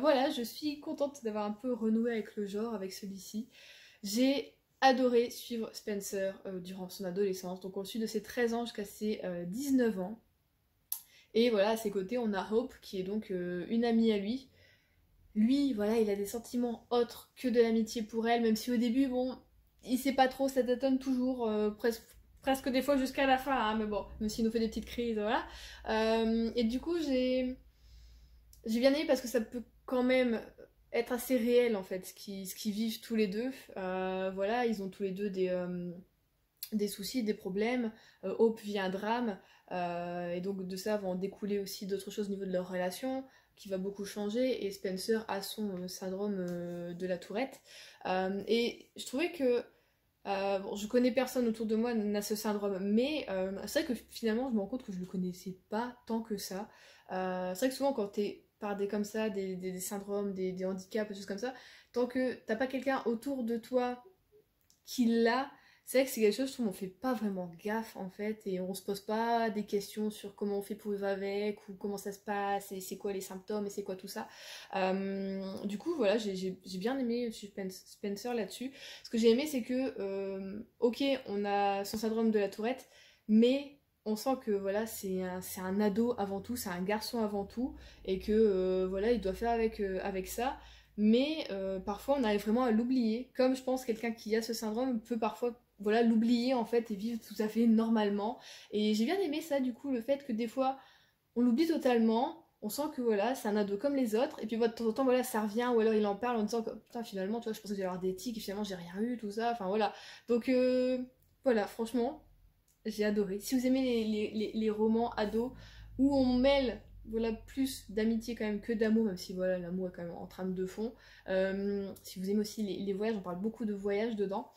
Speaker 1: voilà, je suis contente d'avoir un peu renoué avec le genre, avec celui-ci. J'ai adoré suivre Spencer durant son adolescence, donc on le suit de ses 13 ans jusqu'à ses 19 ans. Et voilà, à ses côtés, on a Hope, qui est donc une amie à lui. Lui, voilà, il a des sentiments autres que de l'amitié pour elle, même si au début, bon, il sait pas trop, ça tâtonne toujours, presque des fois jusqu'à la fin, hein, mais bon, même s'il nous fait des petites crises, voilà. Et du coup, j'ai bien aimé parce que ça peut quand même être assez réel en fait, ce qu'ils vivent tous les deux. Voilà, ils ont tous les deux des soucis, des problèmes. Hope vit un drame, et donc de ça vont découler aussi d'autres choses au niveau de leur relation, qui va beaucoup changer, et Spencer a son syndrome de la tourette. Et je trouvais que bon, je connais personne autour de moi n'a ce syndrome, mais c'est vrai que finalement je me rends compte que je le connaissais pas tant que ça. C'est vrai que souvent quand t'es par des comme ça, des syndromes, des handicaps, des choses comme ça, tant que t'as pas quelqu'un autour de toi qui l'a, c'est vrai que c'est quelque chose, je trouve, on fait pas vraiment gaffe en fait, et on se pose pas des questions sur comment on fait pour vivre avec, ou comment ça se passe, et c'est quoi les symptômes, et c'est quoi tout ça. Du coup, voilà, j'ai bien aimé Spencer là-dessus. Ce que j'ai aimé, c'est que, ok, on a son syndrome de la Tourette, mais on sent que voilà, c'est un ado avant tout, c'est un garçon avant tout, et que voilà, il doit faire avec ça. Mais parfois on arrive vraiment à l'oublier, comme je pense quelqu'un qui a ce syndrome peut parfois voilà l'oublier en fait et vivre tout à fait normalement. Et j'ai bien aimé ça du coup, le fait que des fois on l'oublie totalement, on sent que voilà c'est un ado comme les autres, et puis de temps en temps voilà ça revient, ou alors il en parle en disant que putain finalement tu vois je pensais que j'allais avoir des tics et finalement j'ai rien eu, tout ça, enfin voilà. Donc voilà, franchement j'ai adoré. Si vous aimez les romans ados où on mêle voilà, plus d'amitié quand même que d'amour, même si voilà, l'amour est quand même en trame de fond. Si vous aimez aussi les voyages, on parle beaucoup de voyages dedans.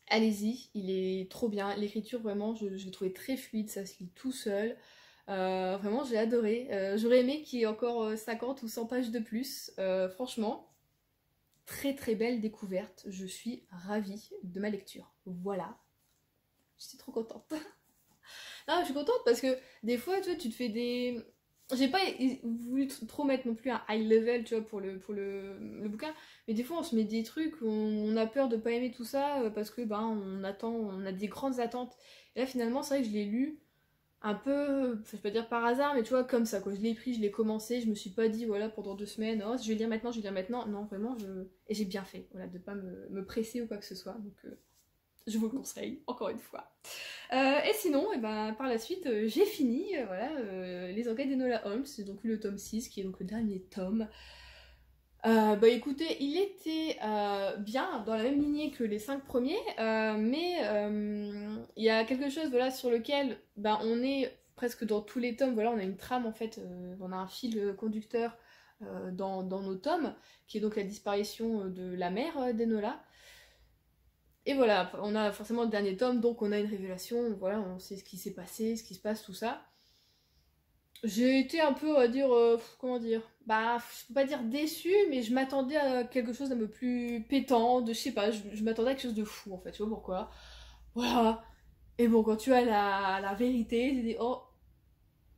Speaker 1: Allez-y, il est trop bien. L'écriture, vraiment, je l'ai trouvé très fluide, ça se lit tout seul. Vraiment, j'ai adoré. J'aurais aimé qu'il y ait encore 50 ou 100 pages de plus. Franchement, très belle découverte. Je suis ravie de ma lecture. Voilà. Je suis trop contente. Non, je suis contente parce que des fois, tu vois, tu te fais des... J'ai pas voulu trop mettre non plus un high level, tu vois, pour le bouquin, mais des fois on se met des trucs où on a peur de pas aimer tout ça parce que ben on a des grandes attentes. Et là finalement, c'est vrai que je l'ai lu un peu, je vais pas dire par hasard, mais tu vois, comme ça, quoi. Je l'ai pris, je l'ai commencé, je me suis pas dit, voilà, pendant 2 semaines, oh, je vais lire maintenant, je vais lire maintenant. Non, vraiment, et j'ai bien fait, voilà, de pas me presser ou quoi que ce soit. Donc, je vous le conseille, encore une fois. Et sinon, et ben, par la suite, j'ai fini, voilà, les enquêtes d'Enola Holmes. J'ai donc eu le tome 6, qui est donc le dernier tome. Bah écoutez, il était bien dans la même lignée que les 5 premiers, mais il y a quelque chose voilà, sur lequel bah, on est presque dans tous les tomes, voilà, on a une trame en fait, on a un fil conducteur dans nos tomes, qui est donc la disparition de la mère d'Enola. Et voilà, on a forcément le dernier tome, donc on a une révélation, voilà, on sait ce qui s'est passé, ce qui se passe, tout ça. J'ai été un peu, on va dire, comment dire, bah, je peux pas dire déçue, mais je m'attendais à quelque chose d'un peu plus pétant, je sais pas, je m'attendais à quelque chose de fou en fait, tu vois pourquoi. Voilà. Et bon, quand tu as la vérité, tu dis, oh,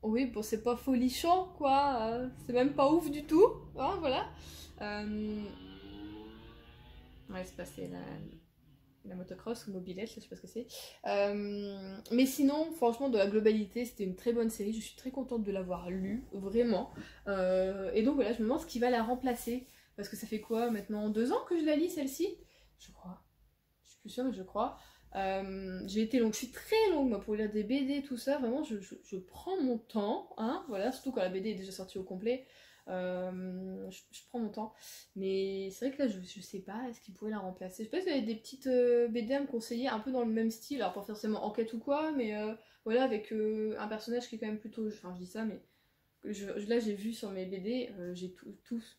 Speaker 1: oui, bon, c'est pas folichon, quoi, c'est même pas ouf du tout, hein, voilà. Ouais, c'est passé la motocross ou mobilette, je sais pas ce que c'est. Mais sinon, franchement, de la globalité, c'était une très bonne série. Je suis très contente de l'avoir lue, vraiment. Et donc voilà, je me demande ce qui va la remplacer. Parce que ça fait quoi maintenant 2 ans que je la lis, celle-ci? Je crois. Je suis plus sûre, mais je crois. J'ai été longue, je suis très longue moi pour lire des BD, tout ça. Vraiment, je prends mon temps, hein, voilà, surtout quand la BD est déjà sortie au complet. Je prends mon temps, mais c'est vrai que là je sais pas, est-ce qu'il pourrait la remplacer? Je sais pas si vous avez des petites BD à me conseiller un peu dans le même style, alors pas forcément enquête ou quoi, mais voilà, avec un personnage qui est quand même plutôt, enfin je dis ça, mais là j'ai vu sur mes BD, j'ai tous,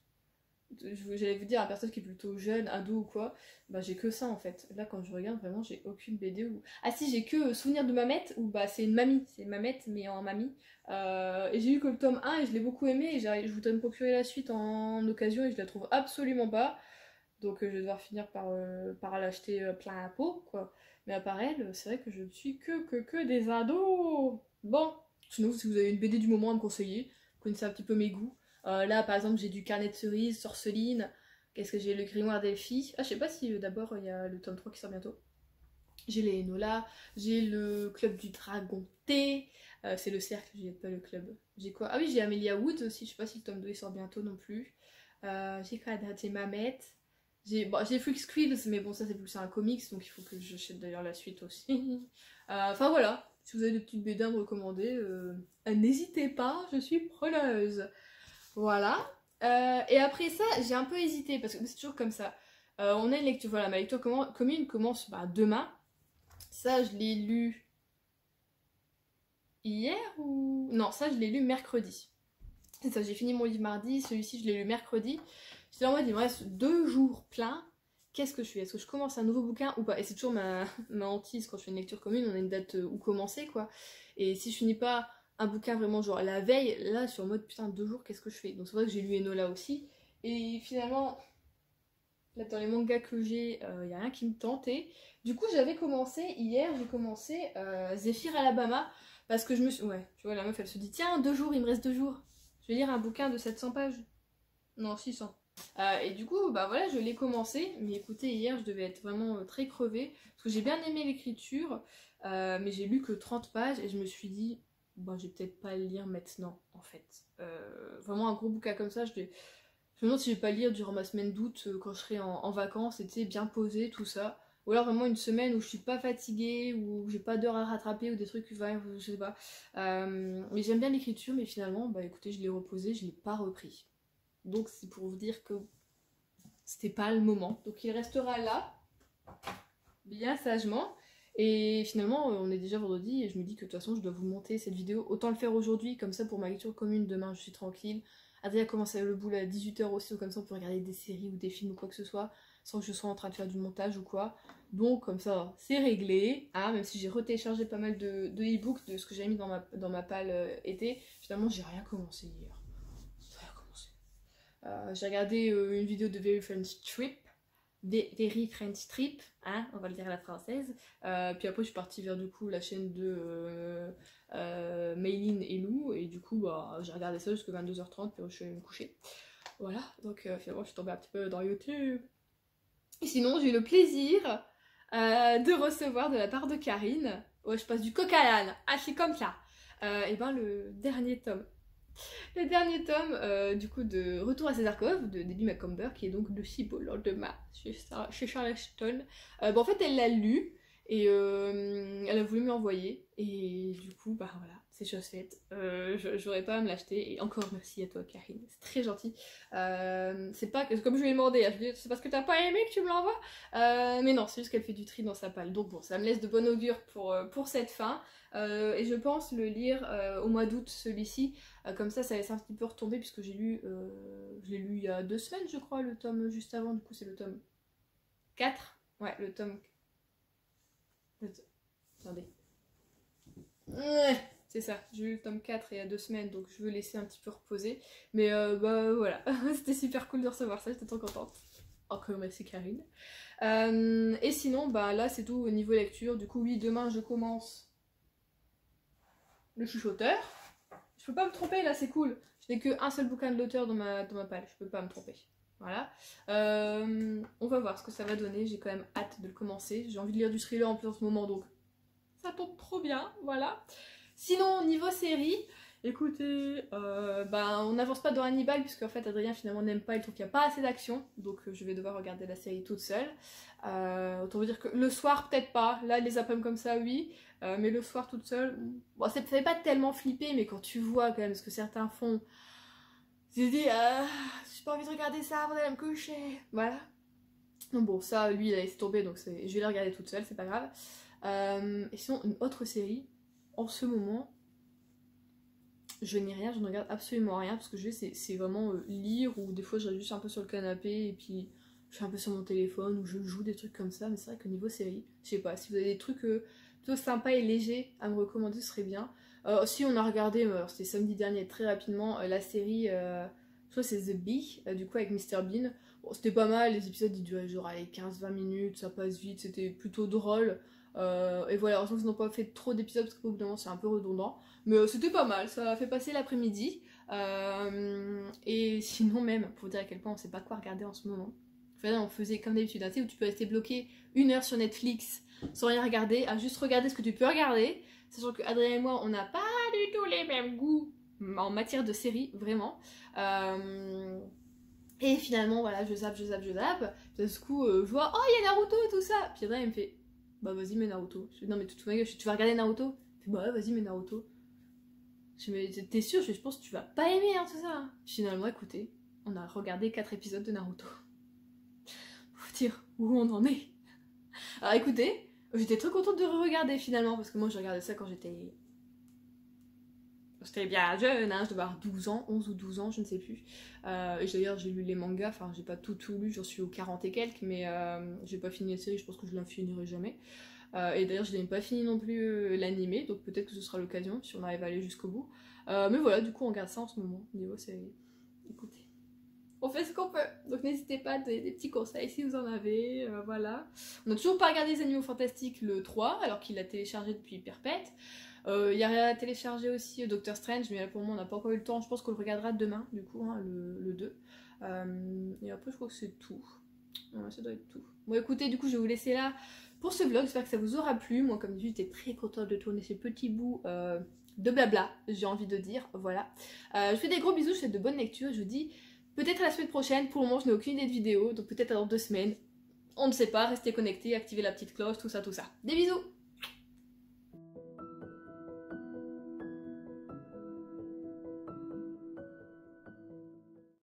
Speaker 1: j'allais vous dire un personnage qui est plutôt jeune, ado ou quoi, bah j'ai que ça en fait. Là quand je regarde vraiment j'ai aucune BD où... Ah si, j'ai que Souvenir de Mamette, où bah c'est une mamie, c'est Mamette mais en mamie. Et j'ai eu que le tome 1 et je l'ai beaucoup aimé et je voudrais me procurer la suite en occasion et je la trouve absolument pas. Donc je vais devoir finir par l'acheter plein à pot quoi. Mais à part elle, c'est vrai que je ne suis que des ados. Bon, sinon si vous avez une BD du moment à me conseiller, vous connaissez un petit peu mes goûts. Là, par exemple, j'ai du Carnet de cerises, Sorceline. Qu'est-ce que j'ai? Le Grimoire d'Elfie. Ah, je sais pas si d'abord il y a le tome 3 qui sort bientôt. J'ai les Enola, j'ai le Club du Dragon T. C'est le cercle, j'ai pas le club. J'ai quoi? Ah oui, j'ai Amelia Wood aussi. Je sais pas si le tome 2 il sort bientôt non plus. J'ai quoi d'autre? J'ai Mamette. J'ai Freak Squills, mais bon, ça c'est un comics, donc il faut que j'achète d'ailleurs la suite aussi. Enfin voilà, si vous avez des petites BD à me recommander, n'hésitez pas, je suis preneuse. Voilà. Et après ça, j'ai un peu hésité parce que c'est toujours comme ça. On a une lecture, voilà, ma lecture commune commence demain. Ça, je l'ai lu hier ou... Non, ça, je l'ai lu mercredi. C'est ça, j'ai fini mon livre mardi, celui-ci, je l'ai lu mercredi. J'étais en mode, il me reste 2 jours pleins. Qu'est-ce que je fais? Est-ce que je commence un nouveau bouquin ou pas? Et c'est toujours ma hantise quand je fais une lecture commune, on a une date où commencer, quoi. Et si je finis pas un bouquin vraiment genre la veille, là je suis en mode putain 2 jours qu'est-ce que je fais? Donc c'est vrai que j'ai lu Enola aussi. Et finalement, là dans les mangas que j'ai, y a rien qui me tentait. Du coup j'avais commencé, hier j'ai commencé Zephyr Alabama. Parce que je me suis... Ouais, tu vois la meuf elle se dit tiens 2 jours, il me reste 2 jours. Je vais lire un bouquin de 700 pages. Non 600. Et du coup bah voilà je l'ai commencé. Mais écoutez hier je devais être vraiment très crevée. Parce que j'ai bien aimé l'écriture. Mais j'ai lu que 30 pages et je me suis dit bon, je vais peut-être pas le lire maintenant en fait. Vraiment un gros bouquin comme ça, je me demande si je vais pas le lire durant ma semaine d'août quand je serai en vacances, et tu sais, bien posé, tout ça. Ou alors vraiment une semaine où je suis pas fatiguée, où j'ai pas d'heures à rattraper, ou des trucs, enfin, je sais pas. Mais j'aime bien l'écriture, mais finalement, bah écoutez, je l'ai reposé, je l'ai pas repris. Donc c'est pour vous dire que c'était pas le moment. Donc il restera là, bien sagement. Et finalement, on est déjà vendredi et je me dis que de toute façon, je dois vous monter cette vidéo. Autant le faire aujourd'hui, comme ça pour ma lecture commune, demain je suis tranquille. Adrien commence à le boulot à 18 h aussi, donc comme ça on peut regarder des séries ou des films ou quoi que ce soit, sans que je sois en train de faire du montage ou quoi. Donc comme ça, c'est réglé. Hein, même si j'ai retéléchargé pas mal de e-books de ce que j'avais mis dans ma palle été, finalement j'ai rien commencé hier. J'ai rien commencé. J'ai regardé une vidéo de Very French Trip. Very French Trip, hein, on va le dire à la française. Puis après je suis partie vers du coup la chaîne de Maylin et Lou, et du coup bah, j'ai regardé ça jusqu'à 22 h 30, puis je suis allée me coucher. Voilà, donc finalement je suis tombée un petit peu dans YouTube. Et sinon j'ai eu le plaisir de recevoir de la part de Karine, ouais je passe du coq à l'âne, ah c'est comme ça, et ben le dernier tome. Le dernier tome, du coup, de Retour à Césarkov, de Debbie Macomber, qui est donc Le Cibo au lendemain, chez Charleston. En fait, elle l'a lu, et elle a voulu me l'envoyer, et du coup, bah voilà, c'est chose faite. J'aurais pas à me l'acheter, et encore merci à toi, Karine, c'est très gentil. C'est pas que, comme je lui ai demandé, je lui ai dit, c'est parce que t'as pas aimé que tu me l'envoies, mais non, c'est juste qu'elle fait du tri dans sa palle. Donc bon, ça me laisse de bon augure pour cette fin. Et je pense le lire au mois d'août, celui-ci. Comme ça laisse un petit peu retomber, puisque je l'ai lu il y a 2 semaines, je crois, le tome juste avant. Du coup, c'est le tome 4. Ouais, le tome... Attendez. Ouais, c'est ça, j'ai lu le tome 4 il y a 2 semaines, donc je veux laisser un petit peu reposer. Mais bah voilà, c'était super cool de recevoir ça, j'étais trop contente. Encore merci Karine. Et sinon, bah là c'est tout au niveau lecture. Du coup, oui, demain je commence Le Chuchoteur. Je peux pas me tromper, là c'est cool. Je n'ai qu'un seul bouquin de l'auteur dans ma palle, je peux pas me tromper. Voilà. On va voir ce que ça va donner, j'ai quand même hâte de le commencer. J'ai envie de lire du thriller en plus en ce moment, donc ça tombe trop bien, voilà. Sinon, niveau série, écoutez, on n'avance pas dans Hannibal, puisque en fait Adrien finalement n'aime pas, il trouve qu'il n'y a pas assez d'action, donc je vais devoir regarder la série toute seule. Autant vous dire que le soir peut-être pas, là les après-midi comme ça oui, mais le soir toute seule, bon ça fait pas tellement flipper, mais quand tu vois quand même ce que certains font, tu te dis j'ai pas envie de regarder ça avant d'aller me coucher, voilà. Donc bon, ça lui il a laissé tomber, donc je vais la regarder toute seule, c'est pas grave. Et sinon une autre série, en ce moment, je n'ai rien, je ne regarde absolument rien, parce que c'est vraiment lire, ou des fois je reste juste un peu sur le canapé, et puis je suis un peu sur mon téléphone, ou je joue des trucs comme ça, mais c'est vrai que niveau série, je sais pas, si vous avez des trucs plutôt sympas et légers à me recommander, ce serait bien. Si on a regardé, c'était samedi dernier, très rapidement, la série, je crois que c'est The Bee, du coup avec Mr Bean. Bon, c'était pas mal, les épisodes ils duraient genre 15-20 minutes, ça passe vite, c'était plutôt drôle. Et voilà, heureusement qu'ils n'ont pas fait trop d'épisodes, parce qu'au bout d'un moment c'est un peu redondant. Mais c'était pas mal, ça a fait passer l'après-midi. Et sinon même, pour dire à quel point on sait pas quoi regarder en ce moment. Enfin, on faisait comme d'habitude, tu sais, où tu peux rester bloqué 1 heure sur Netflix sans rien regarder, à juste regarder ce que tu peux regarder. Sachant que Adrien et moi, on n'a pas du tout les mêmes goûts en matière de séries, vraiment. Et finalement, voilà, je zappe. Puis d'un coup, je vois, oh, il y a Naruto et tout ça. Puis Adrien, il me fait, bah vas-y, mets Naruto. Je dis, non, mais tu vas regarder Naruto? Il fait, bah ouais, vas-y, mets Naruto. Je me dis, t'es sûr? Je pense que tu vas pas aimer, hein, tout ça. Finalement, écoutez, on a regardé 4 épisodes de Naruto. Faut dire où on en est. Alors écoutez, j'étais très contente de re-regarder finalement, parce que moi, je regardais ça quand j'étais bien jeune, hein, je devais avoir 12 ans, 11 ou 12 ans, je ne sais plus. Et d'ailleurs, j'ai lu les mangas, enfin, j'ai pas tout lu, j'en suis aux 40 et quelques, mais j'ai pas fini la série, je pense que je la finirai jamais. Et d'ailleurs, je n'ai pas fini non plus l'animé, donc peut-être que ce sera l'occasion si on arrive à aller jusqu'au bout. Mais voilà, du coup, on regarde ça en ce moment, niveau série. Écoutez, on fait ce qu'on peut, donc n'hésitez pas à donner des petits conseils si vous en avez, voilà. On n'a toujours pas regardé Les Animaux Fantastiques le 3, alors qu'il l'a téléchargé depuis perpète. Il y a rien à télécharger aussi, Doctor Strange, mais là pour moi on n'a pas encore eu le temps, je pense qu'on le regardera demain, du coup, hein, le 2. Et après je crois que c'est tout. Ouais, ça doit être tout. Bon écoutez, du coup je vais vous laisser là pour ce vlog, j'espère que ça vous aura plu. Moi comme d'habitude j'étais très contente de tourner ces petits bouts de blabla, j'ai envie de dire, voilà. Je vous fais des gros bisous, je vous souhaite de bonnes lectures, je vous dis peut-être à la semaine prochaine. Pour le moment je n'ai aucune idée de vidéo, donc peut-être dans 2 semaines, on ne sait pas, restez connectés, activez la petite cloche, tout ça. Des bisous!